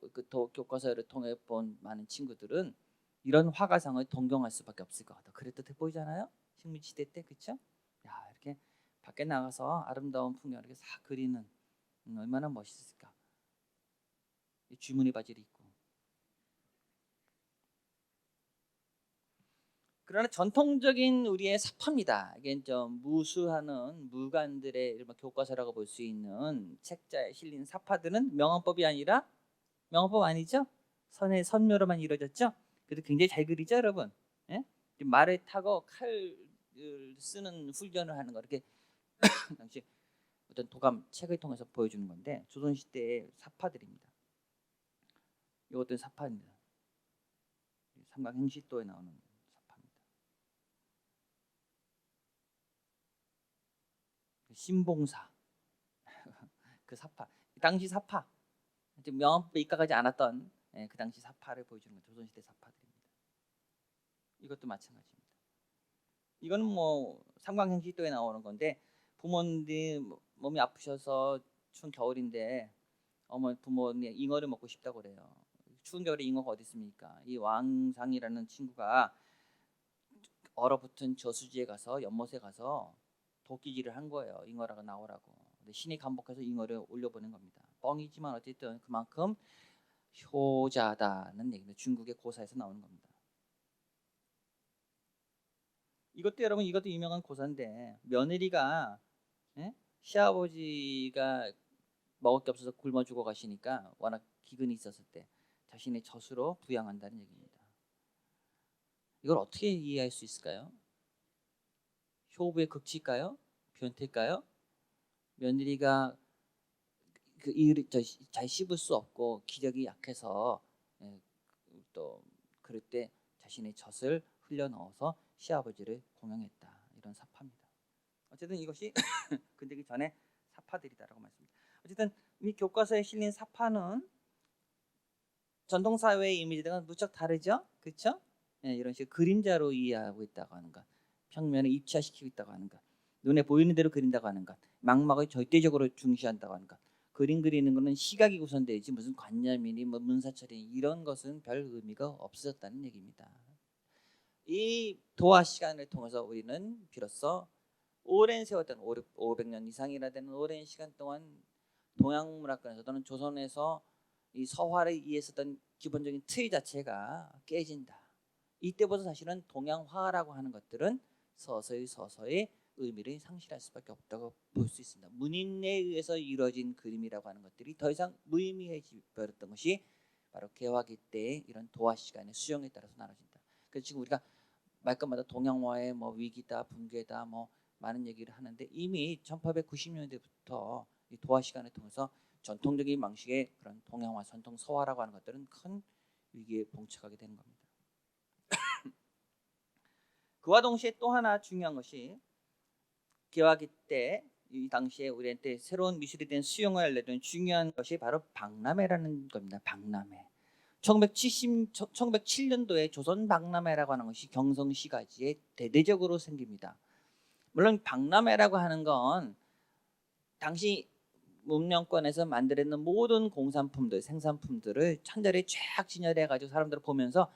교과서를 통해 본 많은 친구들은 이런 화가상을 동경할 수밖에 없을 것 같아. 그랬듯해 보이잖아요. 식민지대 때, 그렇죠? 야, 이렇게 밖에 나가서 아름다운 풍경을 이렇게 싹 그리는 얼마나 멋있을까. 쥐무늬 바지를 입고. 그러나 전통적인 우리의 사파입니다. 이게 좀 무수하는 무관들의 이런 교과서라고 볼 수 있는 책자에 실린 사파들은 명언법이 아니라 명언법 아니죠? 선의 선묘로만 이루어졌죠? 그래도 굉장히 잘 그리죠, 여러분. 예? 말을 타고 칼을 쓰는 훈련을 하는 거 이렇게 당시 어떤 도감 책을 통해서 보여주는 건데 조선시대의 사파들입니다. 이것도 사파입니다. 삼강행시도에 나오는 사파입니다. 신봉사 그 사파 당시 사파 명언법에 입각하지 않았던 그 당시 사파를 보여주는 거 조선시대 사파들입니다. 이것도 마찬가지입니다. 이거는 뭐 삼강행시도에 나오는 건데 부모님들 몸이 아프셔서 추운 겨울인데 부모님 잉어를 먹고 싶다고 그래요. 추운 겨울에 잉어가 어디 있습니까? 이 왕상이라는 친구가 얼어붙은 저수지에 가서 연못에 가서 도끼질을 한 거예요. 잉어라고 나오라고. 근데 신이 감복해서 잉어를 올려보낸 겁니다. 뻥이지만 어쨌든 그만큼 효자다는 얘기입니다. 중국의 고사에서 나오는 겁니다. 이것도 여러분 이것도 유명한 고사인데 며느리가 시아버지가 먹을 게 없어서 굶어 죽어 가시니까 워낙 기근이 있었을 때 자신의 젖으로 부양한다는 얘기입니다. 이걸 어떻게 이해할 수 있을까요? 효부의 극치일까요? 변태일까요? 며느리가 그 일을 잘 씹을 수 없고 기력이 약해서 또 그럴 때 자신의 젖을 흘려 넣어서 시아버지를 공양했다. 이런 사파입니다. 어쨌든 이것이 근대기 전에 사파들이다라고 말씀드립니다. 어쨌든 이 교과서에 실린 사파는 전통 사회의 이미지들은 무척 다르죠, 그렇죠? 이런 식으로 그림자로 이해하고 있다고 하는 것, 평면에 입체화시키고 있다고 하는 것, 눈에 보이는 대로 그린다고 하는 것, 망막을 절대적으로 중시한다고 하는 것. 그림 그리는 것은 시각이 우선되지 무슨 관념이니 뭐 문사처리 이런 것은 별 의미가 없었다는 얘기입니다. 이 도화 시간을 통해서 우리는 비로소 오랜 세월 동안 500년 이상이나 되는 오랜 시간 동안 동양 문화권에서 또는 조선에서 이 서화를 이해했었던 기본적인 틀 자체가 깨진다. 이때부터 사실은 동양화라고 하는 것들은 서서히 의미를 상실할 수밖에 없다고 볼 수 있습니다. 문인에 의해서 이루어진 그림이라고 하는 것들이 더 이상 무의미해져 버렸던 것이 바로 개화기 때의 이런 도화 시간의 수용에 따라서 나눠진다. 그래서 지금 우리가 말끝마다 동양화의 뭐 위기다, 붕괴다, 뭐 많은 얘기를 하는데 이미 1890년대부터 이 도화 시간을 통해서 전통적인 방식의 그런 동양화, 전통 서화라고 하는 것들은 큰 위기에 봉착하게 되는 겁니다. 그와 동시에 또 하나 중요한 것이 개화기 때 이 당시에 우리한테 새로운 미술에 대한 수용을 알려준 중요한 것이 바로 박람회라는 겁니다. 박람회. 1907년도에 조선 박람회라고 하는 것이 경성시가지에 대대적으로 생깁니다. 물론 박람회라고 하는 건 당시 문명권에서 만들어낸 모든 공산품들, 생산품들을 천절에 쫙 진열해가지고 사람들을 보면서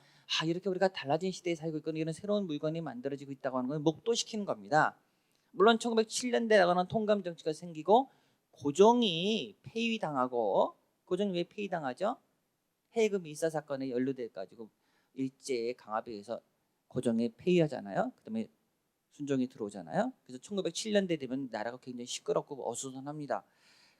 이렇게 우리가 달라진 시대에 살고 있고 이런 새로운 물건이 만들어지고 있다고 하는 걸 목도시키는 겁니다. 물론 1907년대라고는 통감 정치가 생기고 고종이 폐위당하고 고종이 왜 폐위당하죠? 해금 밀사 사건에 연루돼 가지고 일제의 강압에 의해서 고종이 폐위하잖아요. 그다음에 순종이 들어오잖아요. 그래서 1907년대 되면 나라가 굉장히 시끄럽고 어수선합니다.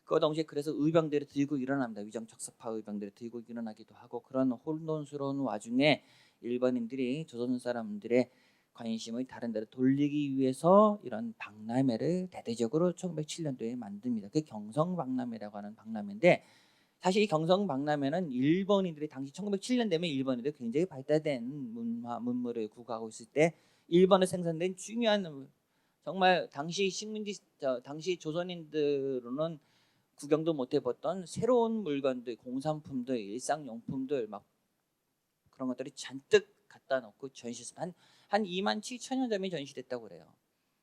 그 동시에 그래서 의병들이 들고 일어납니다. 위정척사파 의병들이 들고 일어나기도 하고 그런 혼돈스러운 와중에 일본인들이 조선 사람들의 관심을 다른 데로 돌리기 위해서 이런 박람회를 대대적으로 1907년도에 만듭니다. 그게 경성박람회라고 하는 박람회인데 사실 이 경성박람회는 일본인들이 당시 1907년 되면 일본인들이 굉장히 발달된 문물을 구가하고 있을 때 일본에 생산된 중요한 정말 당시 당시 조선인들은 구경도 못 해봤던 새로운 물건들, 공산품들, 일상용품들 막 그런 것들이 잔뜩 갖다 놓고 전시했습니다. 한 27,000여 점이 전시됐다고 그래요.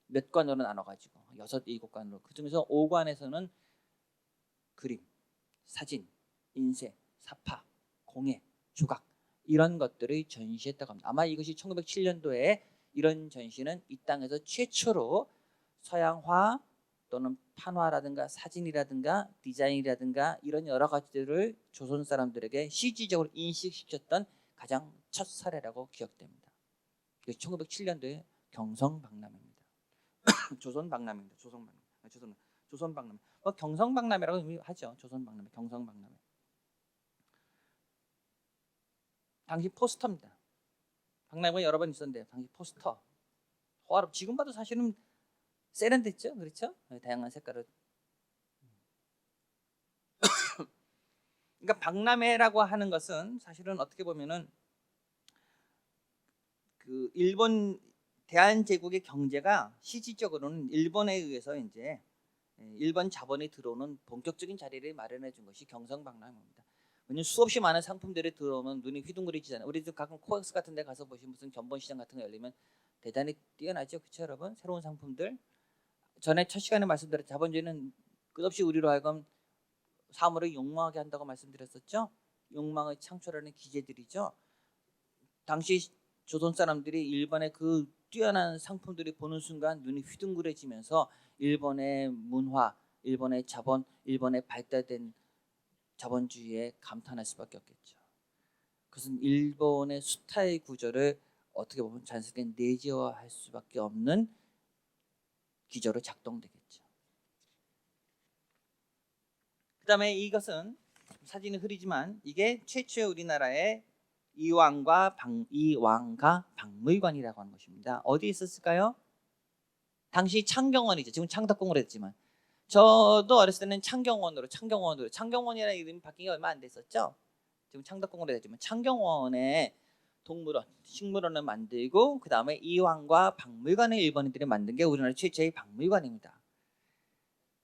몇 관으로 나눠가지고 6, 7관으로. 그중에서 5관에서는 그림, 사진, 인쇄, 사파, 공예, 조각 이런 것들을 전시했다고 합니다. 아마 이것이 1907년도에 이런 전시는 이 땅에서 최초로 서양화 또는 판화라든가 사진이라든가 디자인이라든가 이런 여러 가지들을 조선 사람들에게 실질적으로 인식시켰던 가장 첫 사례라고 기억됩니다. 1907년도에 경성박람회입니다. 조선박람회입니다. 조선박람회. 경성박람회라고 하죠. 조선박람회, 경성박람회. 당시 포스터입니다. 박람회가 여러 번 있었는데 당시 포스터. 호화롭. 지금 봐도 사실은 세련됐죠, 그렇죠? 다양한 색깔을. 그러니까 박람회라고 하는 것은 사실은 어떻게 보면은 그 일본 대한제국의 경제가 실질적으로는 일본에 의해서 이제 일본 자본이 들어오는 본격적인 자리를 마련해 준 것이 경성박람회입니다. 왜냐하면 수없이 많은 상품들이 들어오면 눈이 휘둥그레지잖아요. 우리도 가끔 코엑스 같은 데 가서 보시면 무슨 견본시장 같은 거 열리면 대단히 뛰어나죠, 그렇죠 여러분? 새로운 상품들. 전에 첫 시간에 말씀드렸 자본주의는 끝없이 우리로 하여금 사물을 욕망하게 한다고 말씀드렸었죠. 욕망을 창출하는 기제들이죠. 당시 조선 사람들이 일본의 그 뛰어난 상품들이 보는 순간 눈이 휘둥그레지면서 일본의 문화, 일본의 자본, 일본의 발달된 자본주의에 감탄할 수밖에 없겠죠. 그것은 일본의 수타의 구조를 어떻게 보면 자연스럽게 내재화할 수밖에 없는 기조로 작동되겠죠. 그 다음에 이것은 사진이 흐리지만 이게 최초의 우리나라의 이왕가 박물관이라고 하는 것입니다. 어디에 있었을까요? 당시 창경원이죠. 지금 창덕궁으로 했지만 저도 어렸을 때는 창경원이라는 이름이 바뀐 게 얼마 안 됐었죠. 지금 창덕궁으로 했지만 창경원에 동물원, 식물원을 만들고 그 다음에 이왕과 박물관을 일본인들이 만든 게 우리나라 최초의 박물관입니다.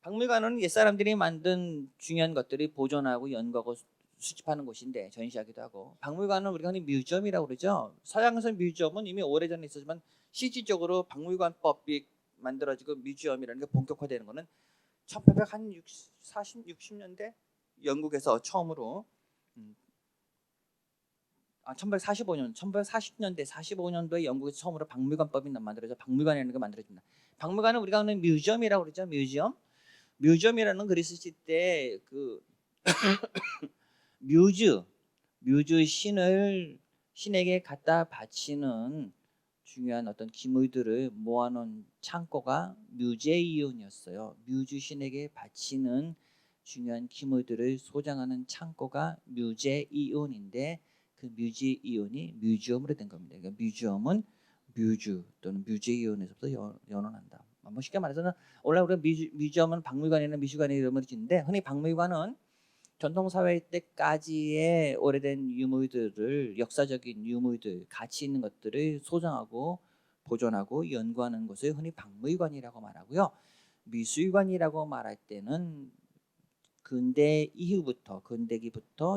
박물관은 옛사람들이 만든 중요한 것들이 보존하고 연구하고 수집하는 곳인데 전시하기도 하고, 박물관은 우리가 흔히 뮤지엄이라고 그러죠. 서양에서 뮤지엄은 이미 오래전에 있었지만 실질적으로 박물관법이 만들어지고 뮤지엄이라는 게 본격화되는 거는 1860년대 영국에서 처음으로 1940년대 45년도에 영국에서 처음으로 박물관법이 만들어져 박물관이라는 게 만들어집니다. 박물관은 우리가 하는 뮤지엄이라고 그러죠. 뮤지엄이라는 글을 쓰실 때 그 뮤즈 신에게 갖다 바치는 중요한 어떤 기물들을 모아놓은 창고가 뮤제이온이었어요. 뮤즈 신에게 바치는 중요한 기물들을 소장하는 창고가 뮤제이온인데 그 뮤제이온이 뮤지엄으로 된 겁니다. 그러니까 뮤지엄은 뮤즈 또는 뮤제이온에서부터 연원한다. 뭐 쉽게 말해서는 원래 우리가 뮤지엄은 박물관이나 미술관의 이름을 짓는데 흔히 박물관은 전통사회 때까지의 오래된 유물들을, 역사적인 유물들, 가치 있는 것들을 소장하고 보존하고 연구하는 것을 흔히 박물관이라고 말하고요. 미술관이라고 말할 때는 근대기부터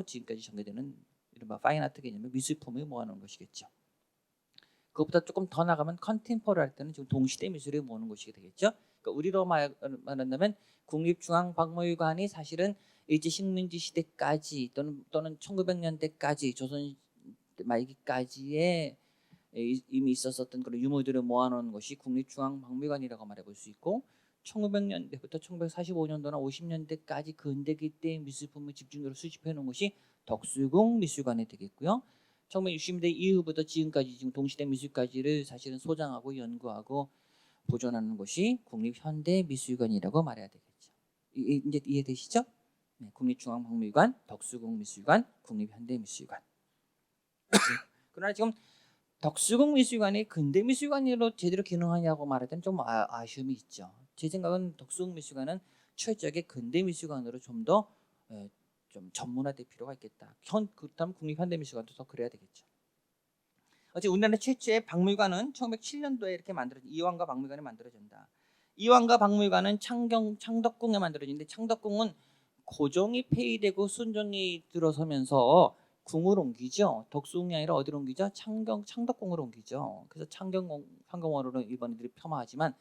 지금까지 전개되는 이른바 파인아트 개념의 미술품을 모아놓은 것이겠죠. 그것보다 조금 더 나가면 컨템포러리 할 때는 지금 동시대 미술을 모으는 것이 되겠죠. 그러니까 우리로 말한다면 국립중앙박물관이 사실은 일제식민지 시대까지 또는 1900년대까지 조선 말기까지의 이미 있었던 그런 유물들을 모아놓은 것이 국립중앙박물관이라고 말해볼 수 있고, 1900년대부터 1945년도나 50년대까지 근대기 때 미술품을 집중적으로 수집해놓은 것이 덕수궁 미술관이 되겠고요. 1960년대 이후부터 지금까지 지금 동시대 미술까지를 사실은 소장하고 연구하고 보존하는 것이 국립현대미술관이라고 말해야 되겠죠. 이제 이해되시죠? 네, 국립중앙박물관, 덕수궁 미술관, 국립현대미술관. 그러나 지금 덕수궁 미술관이 근대미술관으로 제대로 기능하냐고 말할 때는 좀 아쉬움이 있죠. 제 생각은 덕수궁 미술관은 철저하게 근대미술관으로 좀 더 좀 전문화될 필요가 있겠다. 그렇다면 국립현대미술관도 더 그래야 되겠죠. 어쨌든 우리나라 최초의 박물관은 1907년도에 이렇게 만들어진 이왕가 박물관이 만들어진다. 이왕가 박물관은 창덕궁에 만들어진데 창덕궁은 고종이 폐위되고 순종이 들어서면서 궁을 옮기죠. 덕수궁이 아니라 어디로 옮기죠? 창덕궁으로 옮기죠. 그래서 창경원으로 일본인들이 폄하하지만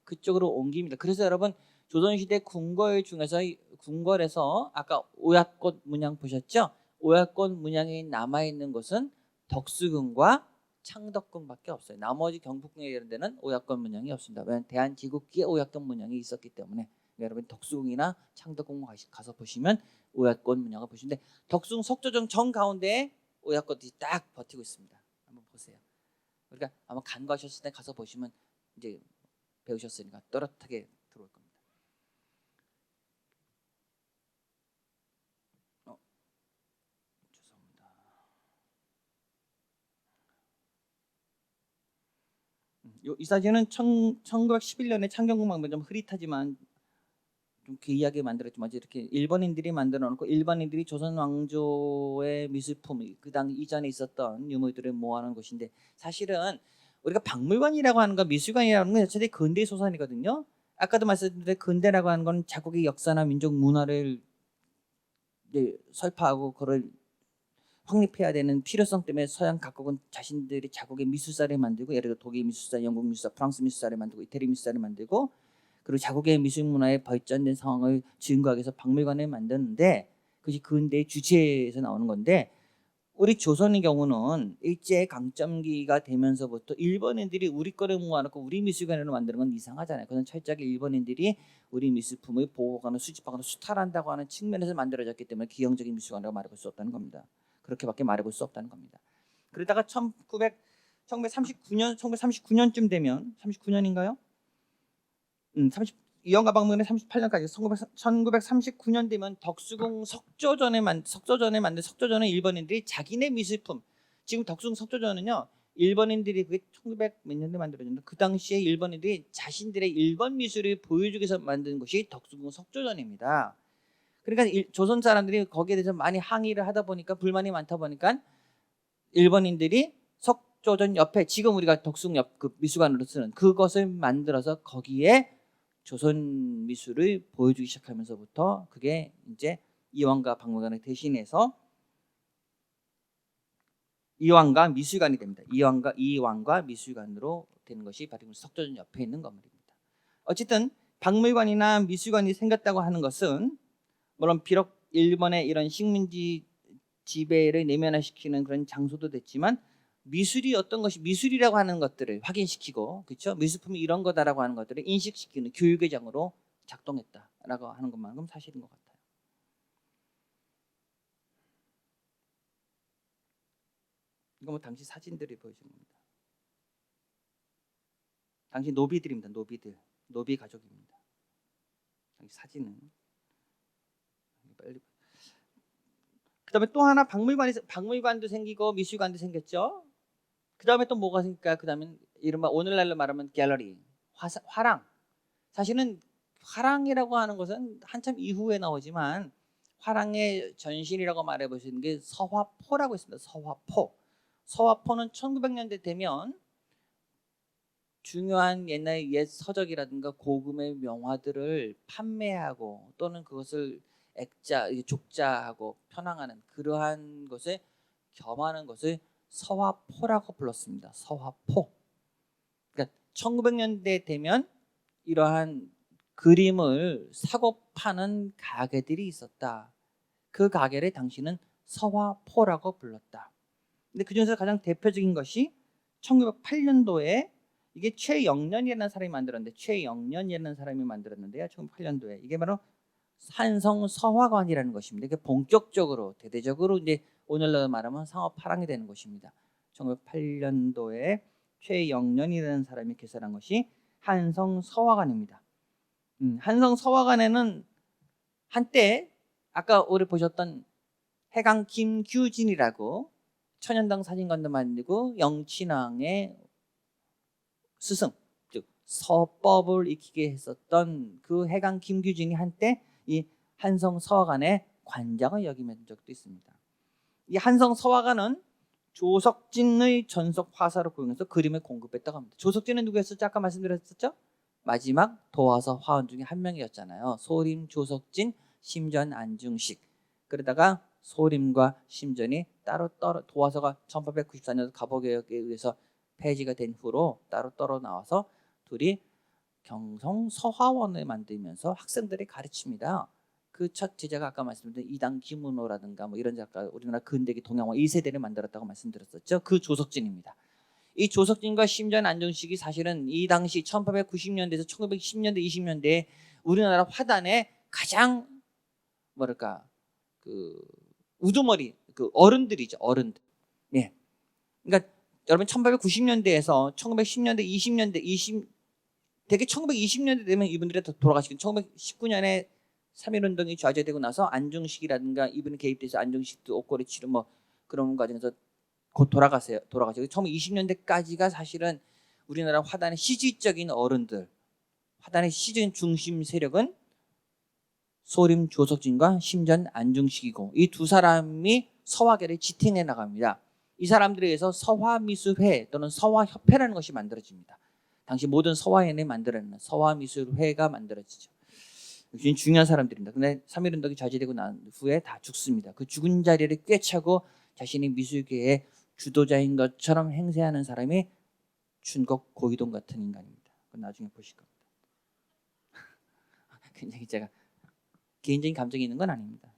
그쪽으로 옮깁니다. 그래서 여러분 조선시대 궁궐 중에서 궁궐에서 아까 오얏꽃 문양 보셨죠? 오얏꽃 문양이 남아있는 곳은 덕수궁과 창덕궁밖에 없어요. 나머지 경복궁에 이런 데는 오얏꽃 문양이 없습니다. 왜냐하면 대한제국기에 오얏꽃 문양이 있었기 때문에. 여러분 덕수궁이나 창덕궁 가서 보시면 오얏꽃 문양을 보시는데 덕수궁 석조정 정 가운데에 오얏꽃이 딱 버티고 있습니다. 한번 보세요. 우리가 아마 간과하셨을 때 가서 보시면 이제 배우셨으니까 또렷하게 들어올 겁니다. 죄송합니다. 이 사진은 1911년에 창경궁방면 좀 흐릿하지만 좀 귀하게 만들었지만 이렇게 일본인들이 만들어 놓고 일본인들이 조선 왕조의 미술품 그 당 이전에 있었던 유물들을 모아놓은 곳인데 사실은 우리가 박물관이라고 하는 거 미술관이라는 건 어차피 근대 소산이거든요. 아까도 말씀드린 근대라고 하는 건 자국의 역사나 민족 문화를 이제 설파하고 그걸 확립해야 되는 필요성 때문에 서양 각국은 자신들이 자국의 미술사를 만들고 예를 들어 독일 미술사, 영국 미술사, 프랑스 미술사를 만들고 이태리 미술사를 만들고 그리고 자국의 미술 문화에 발전된 상황을 증거하기 위해서 박물관을 만드는데 그것이 근대의 주체에서 나오는 건데 우리 조선의 경우는 일제 강점기가 되면서부터 일본인들이 우리 거를 모아놓고 우리 미술관을 만드는 건 이상하잖아요. 그건 철저하게 일본인들이 우리 미술품을 보호하거나 수집하거나 수탈한다고 하는 측면에서 만들어졌기 때문에 기형적인 미술관이라고 말해볼 수 없다는 겁니다. 그렇게밖에 말해볼 수 없다는 겁니다. 그러다가 1939년쯤 되면 39년인가요? 이영가 방문에 38년까지 1939년 되면 덕수궁 석조전에 만든 석조전은 일본인들이 자기네 미술품 지금 덕수궁 석조전은요 일본인들이 그게 1900 몇 년대 만들어졌는데 그 당시에 일본인들이 자신들의 일본 미술을 보여주기 위해서 만든 것이 덕수궁 석조전입니다. 그러니까 조선 사람들이 거기에 대해서 많이 항의를 하다 보니까 불만이 많다 보니까 일본인들이 석조전 옆에 지금 우리가 덕수궁 옆 그 미술관으로 쓰는 그것을 만들어서 거기에 조선 미술을 보여주기 시작하면서부터 그게 이제 이완과 박물관을 대신해서 이완과 미술관이 됩니다. 이완과 미술관으로 되는 것이 바로 석조전 옆에 있는 건물입니다. 어쨌든 박물관이나 미술관이 생겼다고 하는 것은 물론 비록 일본의 이런 식민지 지배를 내면화시키는 그런 장소도 됐지만 미술이 어떤 것이 미술이라고 하는 것들을 확인시키고 그렇죠? 미술품이 이런 거다라고 하는 것들을 인식시키는 교육의 장으로 작동했다라고 하는 것만큼 사실인 것 같아요. 이거 뭐 당시 사진들이 보여주는 겁니다. 당시 노비들입니다. 노비 가족입니다. 당시 사진은 빨리. 그다음에 또 하나 박물관도 생기고 미술관도 생겼죠. 그다음에 또 뭐가 생길까? 그다음에 이른바 오늘날로 말하면 갤러리, 화랑. 사실은 화랑이라고 하는 것은 한참 이후에 나오지만 화랑의 전신이라고 말해 보시는 게 서화포라고 있습니다. 서화포는 1900년대 되면 중요한 옛날 옛 서적이라든가 고금의 명화들을 판매하고 또는 그것을 족자하고 편향하는 그러한 것에 겸하는 것을 서화포라고 불렀습니다. 서화포. 그러니까 1900년대 되면 이러한 그림을 사고 파는 가게들이 있었다. 그 가게를 당시는 서화포라고 불렀다. 근데 그중에서 가장 대표적인 것이 1908년도에 이게 최영년이라는 사람이 만들었는데 1908년도에 이게 바로 한성 서화관이라는 것입니다. 이게 본격적으로 대대적으로 이제 오늘날 말하면 상업화랑이 되는 것입니다. 1908년도에 최영년이라는 사람이 개설한 것이 한성 서화관입니다. 한성 서화관에는 한때 아까 우리 보셨던 해강 김규진이라고 천연당 사진관도 만들고 영친왕의 스승 즉 서법을 익히게 했었던 그 해강 김규진이 한때 이 한성 서화관의 관장을 역임한 적도 있습니다. 이 한성 서화관은 조석진의 전속 화사를 고용해서 그림을 공급했다고 합니다. 조석진은 누구였었죠? 아까 말씀드렸었죠? 마지막 도화서 화원 중에 한 명이었잖아요. 소림, 조석진, 심전, 안중식. 그러다가 소림과 심전이 따로 도화서가 1894년 갑오개혁에 의해서 폐지가 된 후로 따로 나와서 둘이 경성 서화원을 만들면서 학생들이 가르칩니다. 그 첫 제자가 아까 말씀드린 이당 김은호라든가 뭐 이런 작가, 우리나라 근대기 동양화 2세대를 만들었다고 말씀드렸었죠. 그 조석진입니다. 이 조석진과 심전 안정식이 사실은 이 당시 1890년대에서 1910년대 20년대에 우리나라 화단의 가장 뭐랄까 그 우두머리 그 어른들이죠. 어른들. 예. 그러니까 여러분 1890년대에서 1910년대 20년대 되게 1920년대 되면 이분들이 돌아가시고 1919년에 3.1운동이 좌절되고 나서 안정식이라든가 이분이 개입돼서 안정식도 옥고리 치료 뭐 그런 과정에서 곧 돌아가세요. 1920년대까지가 사실은 우리나라 화단의 시지적인 어른들, 화단의 시적인 중심 세력은 소림 조석진과 심전 안중식이고 이 두 사람이 서화계를 지탱해 나갑니다. 이 사람들에 의해서 서화미술회 또는 서화협회라는 것이 만들어집니다. 당시 모든 서화인을 만들어내는 서화미술회가 만들어지죠. 굉장히 중요한 사람들입니다. 근데 3.1운동이 좌절되고 난 후에 다 죽습니다. 그 죽은 자리를 꿰차고 자신이 미술계의 주도자인 것처럼 행세하는 사람이 춘곡 고이동 같은 인간입니다. 그건 나중에 보실 겁니다. 굉장히 제가 개인적인 감정이 있는 건 아닙니다.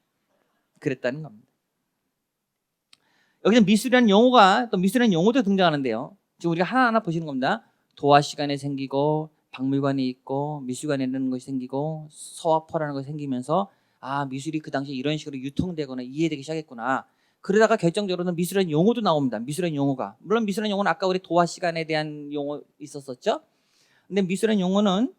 그랬다는 겁니다. 여기서 미술이라는 용어가 또 미술이라는 용어도 등장하는데요. 지금 우리가 하나하나 보시는 겁니다. 도화 시간에 생기고 박물관이 있고 미술관이라는 것이 생기고 서화포라는 것이 생기면서 아 미술이 그 당시에 이런 식으로 유통되거나 이해되기 시작했구나. 그러다가 결정적으로는 미술이라는 용어도 나옵니다. 미술이라는 용어가. 물론 미술이라는 용어는 아까 우리 도화 시간에 대한 용어 있었었죠. 근데 미술이라는 용어는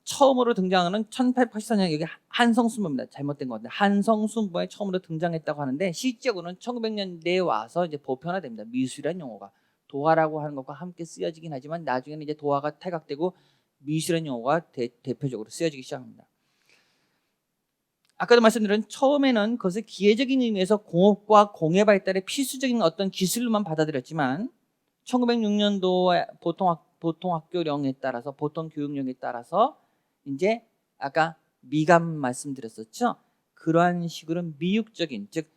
처음으로 등장하는 1884년 여기 한성순보입니다. 잘못된 건데 한성순보에 처음으로 등장했다고 하는데 실제로는 1900년대에 와서 이제 보편화됩니다. 미술이라는 용어가 도화라고 하는 것과 함께 쓰여지긴 하지만 나중에는 이제 도화가 탈각되고 미술이라는 용어가 대표적으로 쓰여지기 시작합니다. 아까도 말씀드린 처음에는 그것을 기회적인 의미에서 공업과 공예 발달의 필수적인 어떤 기술로만 받아들였지만 1906년도에 보통 학교령에 따라서 보통 교육령에 따라서 이제 아까 미감 말씀드렸었죠. 그러한 식으로 미육적인 즉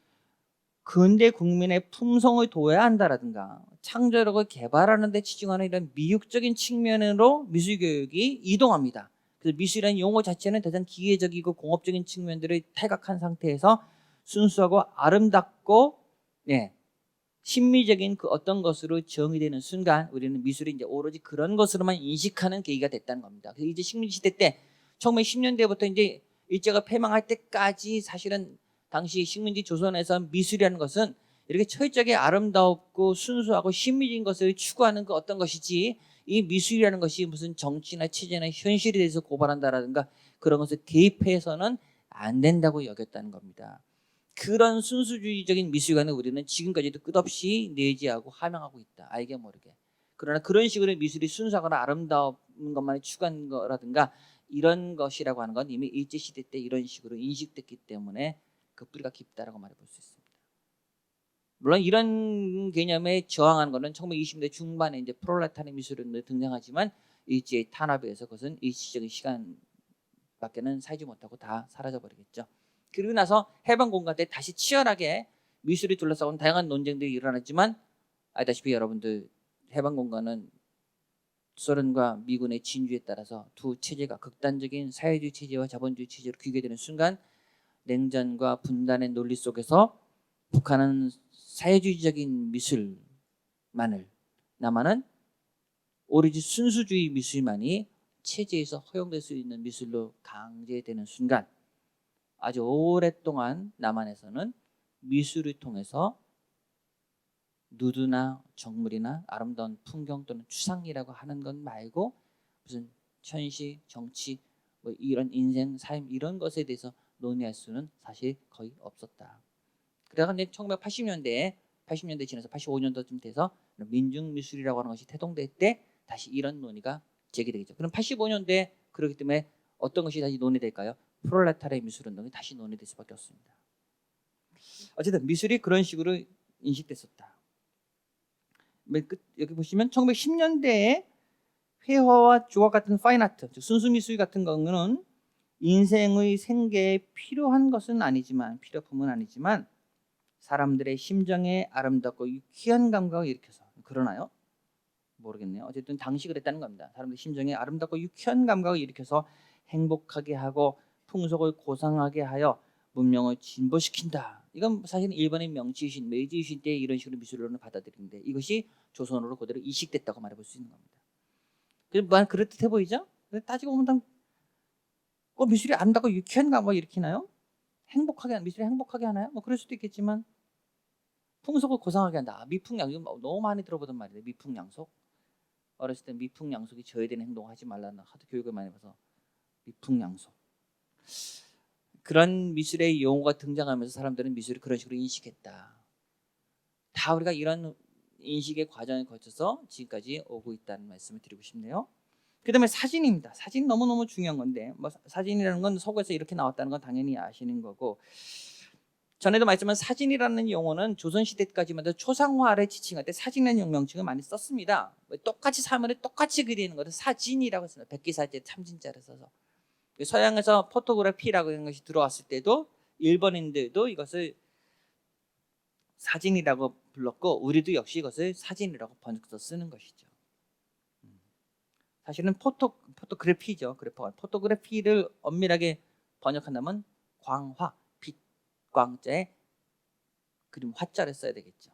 근대 국민의 품성을 둬야 한다라든가 창조력을 개발하는 데 치중하는 이런 미육적인 측면으로 미술교육이 이동합니다. 그래서 미술이라는 용어 자체는 대단 기계적이고 공업적인 측면들을 탈각한 상태에서 순수하고 아름답고 심미적인 그 어떤 것으로 정의되는 순간 우리는 미술이 이제 오로지 그런 것으로만 인식하는 계기가 됐다는 겁니다. 그래서 이제 식민지시대 때 1910년대부터 이제 일제가 패망할 때까지 사실은 당시 식민지 조선에서 미술이라는 것은 이렇게 철저하게 아름답고 순수하고 심미적인 것을 추구하는 그 어떤 것이지 이 미술이라는 것이 무슨 정치나 체제나 현실에 대해서 고발한다라든가 그런 것을 대입해서는 안 된다고 여겼다는 겁니다. 그런 순수주의적인 미술관을 우리는 지금까지도 끝없이 내재하고 함양하고 있다. 알게 모르게. 그러나 그런 식으로 미술이 순수하거나 아름다운 것만을 추구한 거라든가 이런 것이라고 하는 건 이미 일제시대 때 이런 식으로 인식됐기 때문에 그 뿌리가 깊다라고 말해볼 수 있습니다. 물론 이런 개념에 저항하는 것은 1920년대 중반에 이제 프롤레타르 미술은 등장하지만 일제의 탄압에 의해서 그것은 일시적인 시간밖에는 살지 못하고 다 사라져버리겠죠. 그리고 나서 해방공간 때 다시 치열하게 미술이 둘러싸고 다양한 논쟁들이 일어났지만 알다시피 여러분들 해방공간은 소련과 미군의 진주에 따라서 두 체제가 극단적인 사회주의 체제와 자본주의 체제로 귀결되는 순간 냉전과 분단의 논리 속에서 북한은 사회주의적인 미술만을 남한은 오로지 순수주의 미술만이 체제에서 허용될 수 있는 미술로 강제되는 순간 아주 오랫동안 남한에서는 미술을 통해서 누드나 정물이나 아름다운 풍경 또는 추상이라고 하는 것 말고 무슨 현실, 정치, 뭐 이런 인생, 삶 이런 것에 대해서 논의할 수는 사실 거의 없었다. 그래서 이제 80년대 지나서 85년도쯤 돼서 민중미술이라고 하는 것이 태동될 때 다시 이런 논의가 제기되겠죠. 그럼 85년대 그렇기 때문에 어떤 것이 다시 논의될까요? 프롤레타르의 미술운동이 다시 논의될 수밖에 없습니다. 어쨌든 미술이 그런 식으로 인식됐었다. 여기 보시면 1910년대에 회화와 조각 같은 파인아트, 즉 순수미술 같은 경우는 인생의 생계에 필요한 것은 아니지만 필요품은 아니지만 사람들의 심정에 아름답고 유쾌한 감각을 일으켜서 그러나요? 모르겠네요. 어쨌든 당시 그랬다는 겁니다. 사람들의 심정에 아름답고 유쾌한 감각을 일으켜서 행복하게 하고 풍속을 고상하게 하여 문명을 진보시킨다. 이건 사실 일본의 명치유신, 메이지유신 때 이런 식으로 미술론을 받아들이는데 이것이 조선으로 그대로 이식됐다고 말해볼 수 있는 겁니다. 그래서 그럴듯해 보이죠? 근데 따지고 보면 미술이 아름답고 유쾌한가 뭐 일으키나요? 미술이 행복하게 하나요? 뭐 그럴 수도 있겠지만 풍속을 고상하게 한다. 미풍양속 너무 많이 들어보던 말이에요. 미풍양속. 어렸을 때 미풍양속이 저해되는 행동을 하지 말라는 하도 교육을 많이 봐서 미풍양속. 그런 미술의 용어가 등장하면서 사람들은 미술을 그런 식으로 인식했다. 다 우리가 이런 인식의 과정을 거쳐서 지금까지 오고 있다는 말씀을 드리고 싶네요. 그 다음에 사진입니다. 사진 너무너무 중요한 건데 뭐 사진이라는 건 서구에서 이렇게 나왔다는 건 당연히 아시는 거고, 전에도 말했지만 사진이라는 용어는 조선시대까지만 해도 초상화를 지칭할 때 사진이라는 명칭을 많이 썼습니다. 똑같이 사물을 똑같이 그리는 것을 사진이라고 했습니다. 백기사제 참진자를 써서. 서양에서 포토그래피라고 하는 것이 들어왔을 때도 일본인들도 이것을 사진이라고 불렀고 우리도 역시 이것을 사진이라고 번역해서 쓰는 것이죠. 사실은 포토그래피죠. 포토그래피를 엄밀하게 번역한다면 광화, 빛, 광자에 그림 화자를 써야 되겠죠.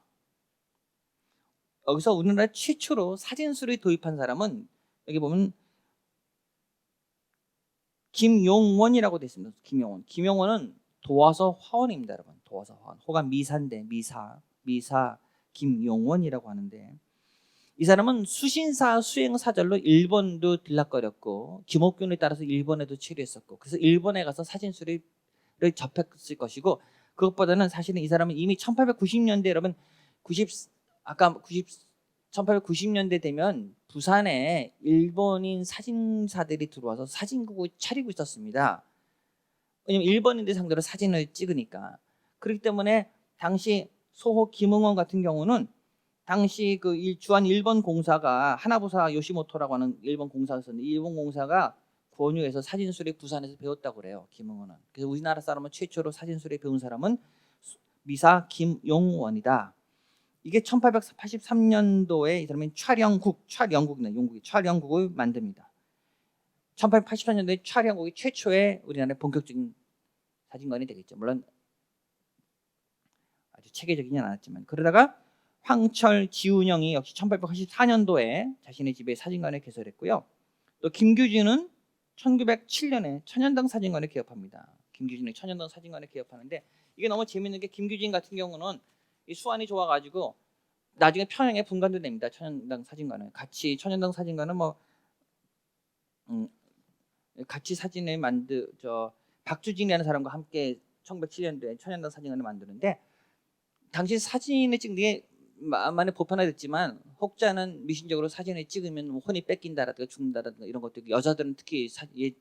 여기서 우리나라 최초로 사진술을 도입한 사람은 여기 보면 김용원이라고 되어 있습니다. 김용원은 도화서 화원입니다, 여러분. 도화서 화원. 호가 미사인데 미사 김용원이라고 하는데, 이 사람은 수신사 수행사절로 일본도 들락거렸고 김옥균에 따라서 일본에도 체류했었고, 그래서 일본에 가서 사진술을 접했을 것이고, 그것보다는 사실은 이 사람은 이미 1890년대 여러분 1890년대 되면 부산에 일본인 사진사들이 들어와서 사진국을 차리고 있었습니다. 왜냐면 일본인들 상대로 사진을 찍으니까. 그렇기 때문에 당시 소호 김응원 같은 경우는 당시 그 주한 일본 공사가 하나부사 요시모토라고 하는 일본 공사가 있었는데, 일본 공사가 권유해서 사진술을 부산에서 배웠다고 그래요, 김응원은. 그래서 우리나라 사람은 최초로 사진술을 배운 사람은 미사 김용원이다. 이게 1883년도에 이 사람이 촬영국을 만듭니다. 1884년도에 촬영국이 최초의 우리나라의 본격적인 사진관이 되겠죠. 물론 아주 체계적이진 않았지만. 그러다가 황철 지운영이 역시 1884년도에 자신의 집에 사진관을 개설했고요. 또 김규진은 1907년에 천연당 사진관을 개업합니다. 김규진이 천연당 사진관을 개업하는데, 이게 너무 재밌는 게 김규진 같은 경우는 이 수완이 좋아가지고 나중에 평양에 분관도 됩니다. 천연당 사진관은 천연당 사진관은 같이 사진을 박주진이라는 사람과 함께 1907년도에 천연당 사진관을 만드는데, 당시 사진을 찍는 게 많이 보편화됐지만 혹자는 미신적으로 사진을 찍으면 혼이 뺏긴다라든가 죽는다라든가 이런 것들, 여자들은 특히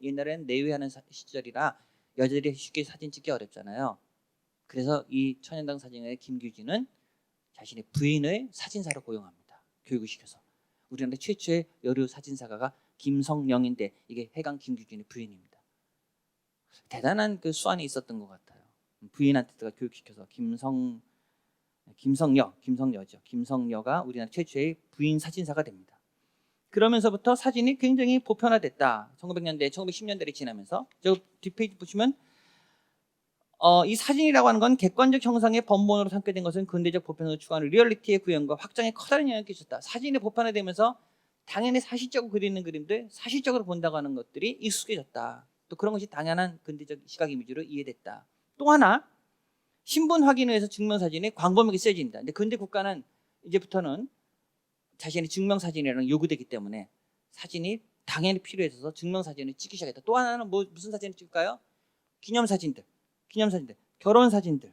옛날에는 내외하는 시절이라 여자들이 쉽게 사진 찍기 어렵잖아요. 그래서 이 천연당 사진관의 김규진은 자신의 부인을 사진사로 고용합니다. 교육을 시켜서. 우리나라 최초의 여류 사진사가가 김성영인데 이게 해강 김규진의 부인입니다. 대단한 그 수완이 있었던 것 같아요. 부인한테가 교육시켜서 김성여가 우리나라 최초의 부인 사진사가 됩니다. 그러면서부터 사진이 굉장히 보편화됐다. 1900년대, 1910년대를 지나면서. 저 뒷페이지 보시면 이 사진이라고 하는 건 객관적 형상의 번본으로 삼게 된 것은 근대적 보편을 추구하는 리얼리티의 구현과 확장에 커다란 영향을 끼쳤다. 사진이 보편화되면서 당연히 사실적으로 그리는 그림들, 사실적으로 본다고 하는 것들이 익숙해졌다. 또 그런 것이 당연한 근대적 시각 이미지로 이해됐다. 또 하나, 신분 확인을 위해서 증명사진이 광범위하게 쓰여진다. 근데 근대 국가는 이제부터는 자신의 증명사진이라는 요구되기 때문에 사진이 당연히 필요해서 증명사진을 찍기 시작했다. 또 하나는 무슨 사진을 찍을까요? 기념사진들, 결혼사진들.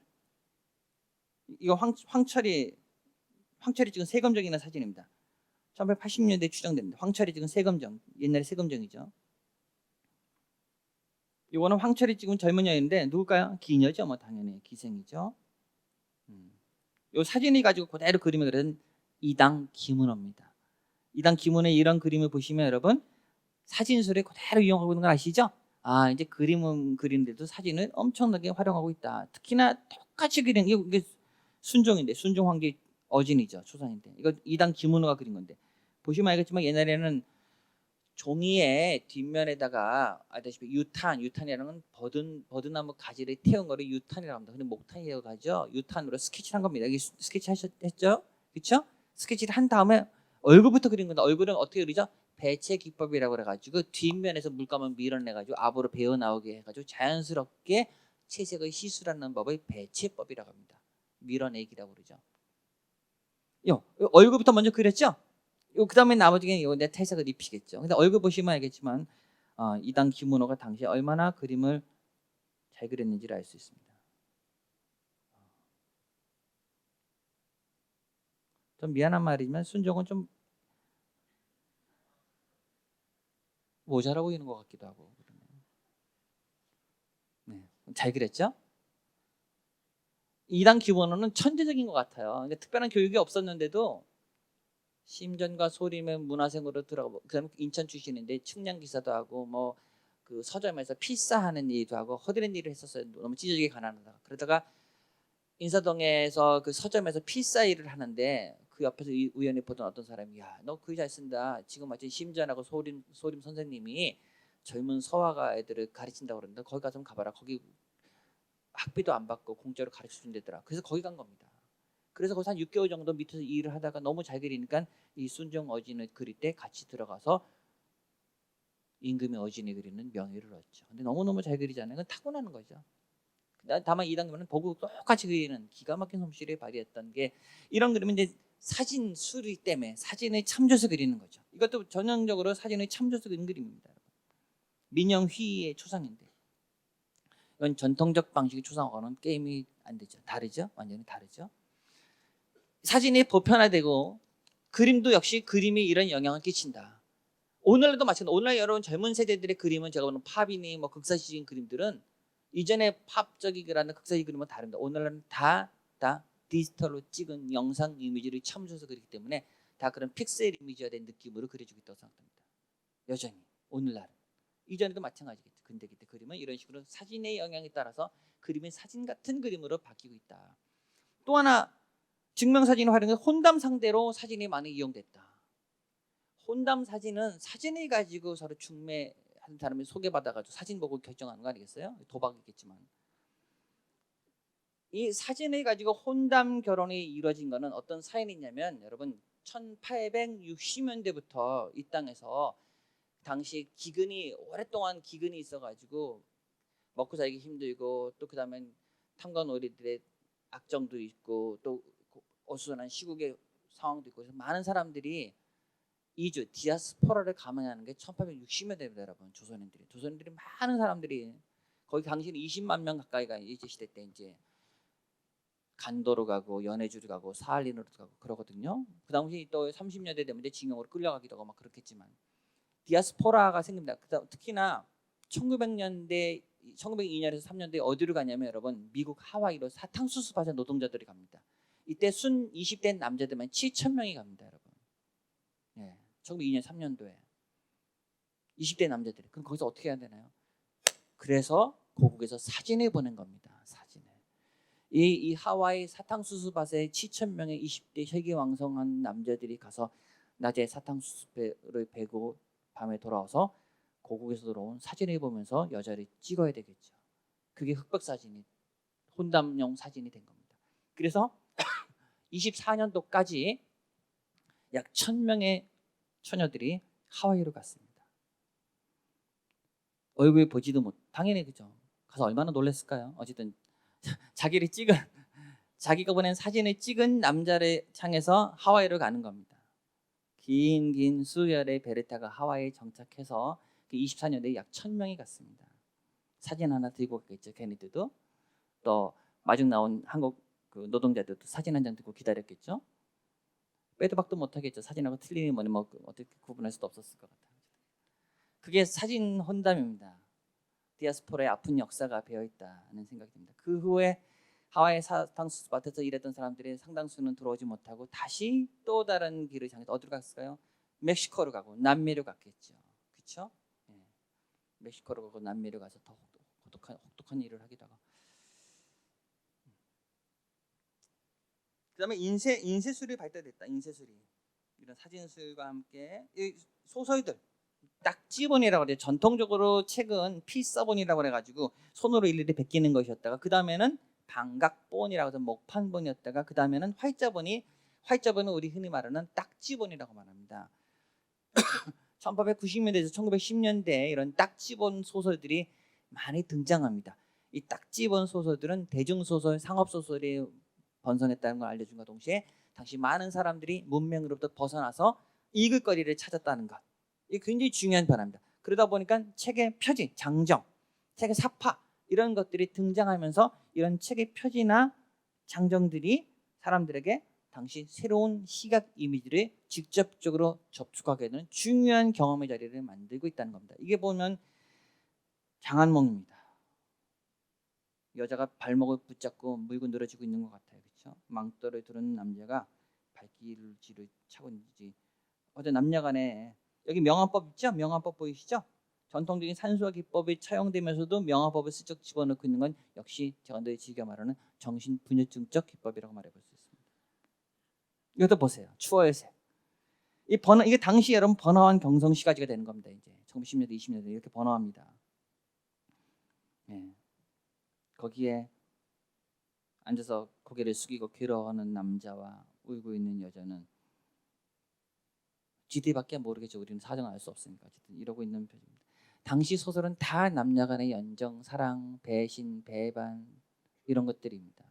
이거 황철이 찍은 세검정이라는 사진입니다. 1980년대에 추정됩니다. 황철이 찍은 세검정, 옛날에 세검정이죠. 이거는 황철이 찍은 젊은 여인인데 누굴까요? 기녀죠, 당연히 기생이죠. 이 사진이 가지고 그대로 그림을 그린 이당 김은호입니다. 이당 김은호의 이런 그림을 보시면 여러분 사진술에 그대로 이용하고 있는 거 아시죠? 이제 그림은 그리는데도 사진을 엄청나게 활용하고 있다. 특히나 똑같이 그린 이게 순종인데, 순종 황제 어진이죠, 초상인데. 이거 이당 김은호가 그린 건데 보시면 알겠지만 옛날에는 종이의 뒷면에다가 알다시피 유탄이라는 건 버드나무 가지를 태운 거를 유탄이라고 합니다. 근데 목탄이라고 하죠. 유탄으로 스케치를 한 겁니다. 여기 스케치 했죠? 그렇죠? 스케치를 한 다음에 얼굴부터 그린 건데 얼굴은 어떻게 그리죠? 배체 기법이라고 그래가지고 뒷면에서 물감을 밀어내가지고 압으로 배어 나오게 해가지고 자연스럽게 채색을 시술하는 법을 배체법이라고 합니다. 밀어내기라고 그러죠. 얼굴부터 먼저 그렸죠? 그 다음에 나머지는 내 탈색을 입히겠죠. 근데 얼굴 보시면 알겠지만 이단 김은호가 당시에 얼마나 그림을 잘 그렸는지를 알 수 있습니다. 좀 미안한 말이지만 순종은 좀 모자라 보이는 것 같기도 하고. 네, 잘 그렸죠? 이단 김은호는 천재적인 것 같아요. 그러니까 특별한 교육이 없었는데도 심전과 소림의 문화생으로 들어가고, 그다음에 인천 출신인데 측량 기사도 하고 뭐 그 서점에서 필사하는 일도 하고 허드렛 일을 했었어요. 너무 찢어지게 가난하다가. 그러다가 인사동에서 그 서점에서 필사 일을 하는데 그 옆에서 우연히 보던 어떤 사람이 너 글 잘 쓴다. 지금 마치 심전하고 소림 선생님이 젊은 서화가 애들을 가르친다고 그러는데 거기 가서 좀 가봐라. 거기 학비도 안 받고 공짜로 가르쳐 준대더라. 그래서 거기 간 겁니다. 그래서 거기서 한 6개월 정도 밑에서 일을 하다가 너무 잘 그리니까 이 순종 어진을 그릴 때 같이 들어가서 임금의 어진이 그리는 명예를 얻죠. 근데 너무너무 잘 그리잖아요. 그건 타고나는 거죠. 다만 이 단계는 보고 똑같이 그리는 기가 막힌 솜씨를 발휘했던 게 이런 그림은 이제 사진 수리 때문에 사진을 참조해서 그리는 거죠. 이것도 전형적으로 사진을 참조해서 그리는 그림입니다. 민영휘의 초상인데 이건 전통적 방식의 초상화는 게임이 안 되죠. 다르죠. 완전히 다르죠. 사진이 보편화되고 그림도 역시 그림이 이런 영향을 끼친다. 오늘날도 마찬가지로 오늘날 여러분 젊은 세대들의 그림은 제가 보는 팝이니 뭐 극사시적인 그림들은 이전에 팝적이라는 극사시 그림은 다릅니다. 오늘날은 다 디지털로 찍은 영상 이미지를 참조해서 그리기 때문에 다 그런 픽셀 이미지화된 느낌으로 그려주고 있다고 생각합니다. 여전히 오늘날은 이전에도 마찬가지겠죠. 근대 그때 그림은 이런 식으로 사진의 영향에 따라서 그림이 사진 같은 그림으로 바뀌고 있다. 또 하나 증명사진을 활용해서 혼담 상대로 사진이 많이 이용됐다. 혼담 사진은 사진을 가지고 서로 중매하는 사람이 소개받아가지고 사진 보고 결정하는 거 아니겠어요? 도박이겠지만 이 사진을 가지고 혼담 결혼이 이루어진 거는 어떤 사연이 있냐면 여러분 1860년대부터 이 땅에서 당시 기근이 오랫동안 기근이 있어가지고 먹고 살기 힘들고 또 그다음에 탐관오리들의 악정도 있고 또 어수선한 시국의 상황도 있고 그래서 많은 사람들이 이주 디아스포라를 감행하는 게 1860년대입니다. 여러분 조선인들이 많은 사람들이 거기 당시는 20만 명 가까이가 일제 시대 때 이제 간도로 가고 연해주로 가고 사할린으로 가고 그러거든요. 그 당시 또 30년대 되면 이제 징용으로 끌려가기도 하고 막 그렇겠지만 디아스포라가 생깁니다. 특히나 1900년대 1902년에서 3년대 어디로 가냐면 여러분 미국 하와이로 사탕수수 파는 노동자들이 갑니다. 이때 순 20대 남자들만 7,000명이 갑니다. 여러분. 1902년 3년도에 20대 남자들이 그럼 거기서 어떻게 해야 되나요? 그래서 고국에서 사진을 보낸 겁니다. 사진을. 이 하와이 사탕수수밭에 7,000명의 20대 혈기왕성한 남자들이 가서 낮에 사탕수수를 베고 밤에 돌아와서 고국에서 들어온 사진을 보면서 여자를 찍어야 되겠죠. 그게 흑백 사진이 혼담용 사진이 된 겁니다. 그래서 24년도까지 약 1,000명의 처녀들이 하와이로 갔습니다. 얼굴 보지도 못. 당연히 그죠. 가서 얼마나 놀랐을까요? 어쨌든 자기가 보낸 사진을 찍은 남자를 향해서 하와이로 가는 겁니다. 긴 수열의 배를 타고 하와이에 정착해서 24년도에 약 1,000명이 갔습니다. 사진 하나 들고 갔겠죠. 걔네들도 또 마중 나온 한국 그 노동자들도 사진 한 장 들고 기다렸겠죠. 빼도 박도 못하겠죠. 사진하고 틀리니 뭐니 뭐 어떻게 구분할 수도 없었을 것 같아요. 그게 사진 혼담입니다. 디아스포라의 아픈 역사가 배어있다는 생각이 듭니다. 그 후에 하와이 사탕수수밭에서 일했던 사람들이 상당수는 들어오지 못하고 다시 또 다른 길을 향해서 어디로 갔을까요? 멕시코로 가고 남미로 갔겠죠. 그렇죠? 멕시코로 가고 남미로 가서 더 혹독한 일을 하기도 하고. 그다음에 인쇄술이 발달됐다. 인쇄술이 이런 사진술과 함께 이 소설들 딱지본이라고 그래요. 전통적으로 책은 필사본이라고 해가지고 손으로 일일이 베끼는 것이었다가 그 다음에는 반각본이라고 해서 목판본이었다가 그 다음에는 활자본은 우리 흔히 말하는 딱지본이라고 말합니다. 1890년대에서 1910년대에 이런 딱지본 소설들이 많이 등장합니다. 이 딱지본 소설들은 대중소설, 상업소설이 번성했다는 걸 알려준과 동시에 당시 많은 사람들이 문명으로부터 벗어나서 읽을거리를 찾았다는 것, 이게 굉장히 중요한 변화입니다. 그러다 보니까 책의 표지, 장정, 책의 사파 이런 것들이 등장하면서 이런 책의 표지나 장정들이 사람들에게 당시 새로운 시각 이미지를 직접적으로 접촉하게 되는 중요한 경험의 자리를 만들고 있다는 겁니다. 이게 보면 장안몽입니다. 여자가 발목을 붙잡고 물고 늘어지고 있는 것 같아요. 그렇죠? 망토를 두른 남자가 발길질을 차고 있는지. 어제 남녀간에 여기 명암법 있죠? 명암법 보이시죠? 전통적인 산수화 기법이 차용되면서도 명암법을 슬쩍 집어넣고 있는 건 역시 제가 늘 즐겨 말하는 정신분열증적 기법이라고 말해볼 수 있습니다. 이것도 보세요. 추워의 새. 이게 당시 여러분 번화한 경성시가지가 되는 겁니다. 이제 1910년대, 20년대 이렇게 번화합니다. 네. 거기에 앉아서 고개를 숙이고 괴로워하는 남자와 울고 있는 여자는 지들밖에 모르겠죠. 우리는 사정을 알 수 없으니까 어쨌든 이러고 있는 표정입니다. 당시 소설은 다 남녀간의 연정, 사랑, 배신, 배반 이런 것들입니다.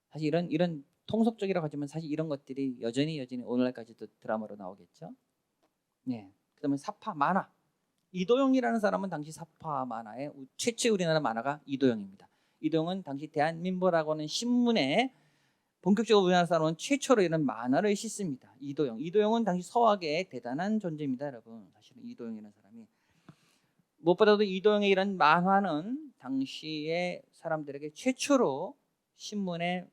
사실 이런 통속적이라고 하지만 사실 이런 것들이 여전히 오늘날까지도 드라마로 나오겠죠. 네. 그다음에 사파 만화. 이도영이라는 사람은 당시 사파 만화의 최초의 우리나라 만화가 이도영입니다. 이도영은 당시 대한민보라고 하는 신문에 본격적으로 우리나라 사람은 최초로 이런 만화를 싣습니다. 이도영은 당시 서화계의 대단한 존재입니다, 여러분. 사실은 이도영이라는 사람이 무엇보다도 이도영의 이런 만화는 당시에 사람들에게 최초로 신문에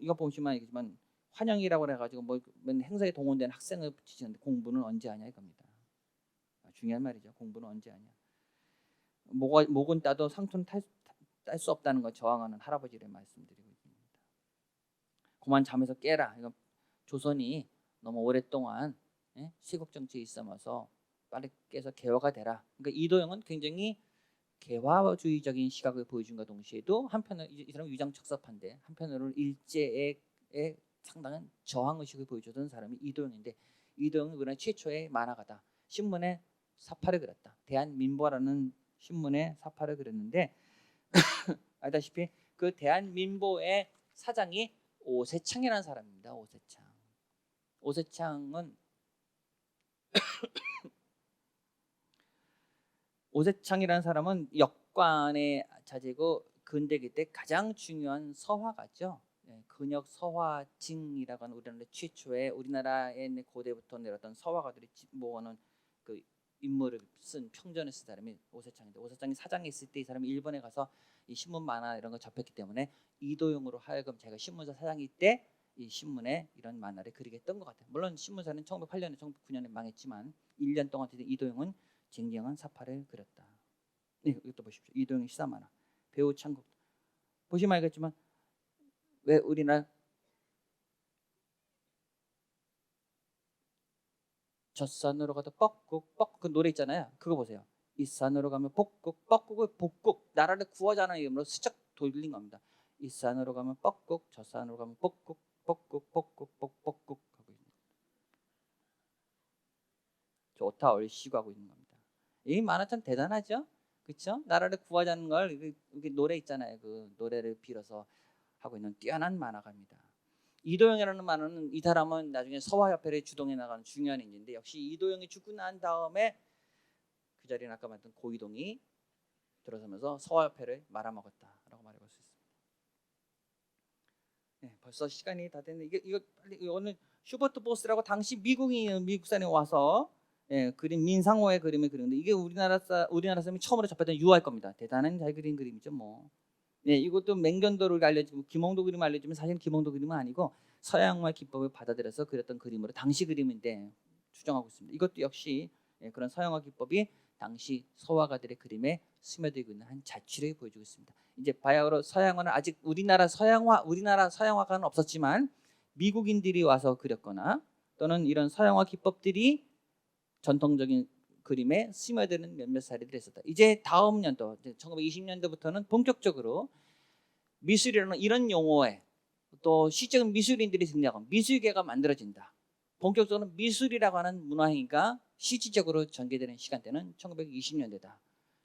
이거 보시면 알겠지만 환영이라고 해가지고 뭐 행사에 동원된 학생을 붙이시는데 공부는 언제 하냐 이겁니다. 중요한 말이죠. 공부는 언제 하냐. 목은 따도 상투는 딸 수 없다는 걸 저항하는 할아버지를 말씀드리고 있습니다. 그만 잠에서 깨라. 이거 조선이 너무 오랫동안 시국 정치에 있으면서 빨리 깨서 개화가 되라. 그러니까 이도영은 굉장히 개화주의적인 시각을 보여준과 동시에도 한편으로 이 사람은 유장척사파인데 한편으로는 일제에 상당한 저항 의식을 보여주던 사람이 이도영인데 이도영은 우리나라 최초의 만화가다. 신문에 사파를 그렸다. 대한민보라는 신문에 사파를 그렸는데 알다시피 그 대한민보의 사장이 오세창이라는 사람입니다. 오세창이라는 사람은 역관의 자제고 근대기 때 가장 중요한 서화가죠. 근역 서화징이라고 하는 우리나라 최초의 우리나라의 고대부터 내렸던 서화가들이 모아놓은 그 인물을 쓴 평전을 쓴 사람이 오세창인데 오세창이 사장이 있을 때 이 사람이 일본에 가서 이 신문 만화 이런 거 접했기 때문에 이도영으로 하여금 제가 신문사 사장일 때 이 신문에 이런 만화를 그리게 했던 것 같아요. 물론 신문사는 1908년에 1909년에 망했지만 1년 동안 이도영은 쟁쟁한 사파를 그렸다. 네, 이것도 보십시오. 이도영의 시사 만화. 배우 창국. 보시면 알겠지만 왜 우리나라 저 산으로 가도 뻑국 그 노래 있잖아요. 그거 보세요. 이 산으로 가면 뻑국을 복국 나라를 구하자는 이름으로 스쳐 돌린 겁니다. 이 산으로 가면 뻑국 저 산으로 가면 복국 하고 있는 저 오타 얼씨구 하고 있는 겁니다. 이 만화 참 대단하죠? 그렇죠? 나라를 구하자는 걸 이게 노래 있잖아요. 그 노래를 빌어서 하고 있는 뛰어난 만화가입니다. 이도영이라는 만화는 이 사람은 나중에 서화협회를 주동해 나가는 중요한 인물인데 역시 이도영이 죽고 난 다음에 그 자리에 아까 말했던 고이동이 들어서면서 서화협회를 말아먹었다라고 말해볼 수 있습니다. 네, 벌써 시간이 다 됐는데 이거 빨리 오늘 슈버트 보스라고 당시 미국산에 와서 그림 민상호의 그림을 그리는데 이게 우리나라 사람이 처음으로 접했던 유화일 겁니다. 대단한 잘 그린 그림이죠, 뭐. 네, 이것도 맹견도를 알려주고 김홍도 그림을 알려주면 사실 김홍도 그림은 아니고 서양화 기법을 받아들여서 그렸던 그림으로 당시 그림인데 추정하고 있습니다. 이것도 역시 그런 서양화 기법이 당시 서화가들의 그림에 스며들고 있는 한 자취를 보여주고 있습니다. 이제 바야흐로 서양화는 아직 우리나라 서양화가는 없었지만 미국인들이 와서 그렸거나 또는 이런 서양화 기법들이 전통적인 그림에 스며드는 몇몇 사례들이 있었다. 이제 다음 연도 1920년도부터는 본격적으로 미술이라는 이런 용어에 또 시적인 미술인들이 등장하고 미술계가 만들어진다. 본격적으로 미술이라고 하는 문화행위가 실질적으로 전개되는 시간대는 1920년대다.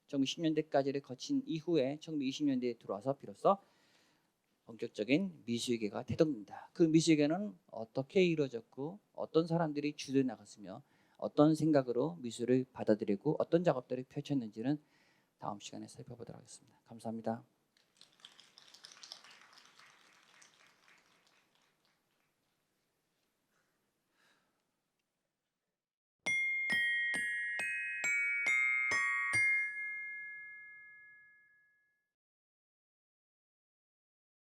1910년대까지를 거친 이후에 1920년대에 들어와서 비로소 본격적인 미술계가 태동된다. 그 미술계는 어떻게 이루어졌고 어떤 사람들이 주도해 나갔으며 어떤 생각으로 미술을 받아들이고 어떤 작업들을 펼쳤는지는 다음 시간에 살펴보도록 하겠습니다. 감사합니다.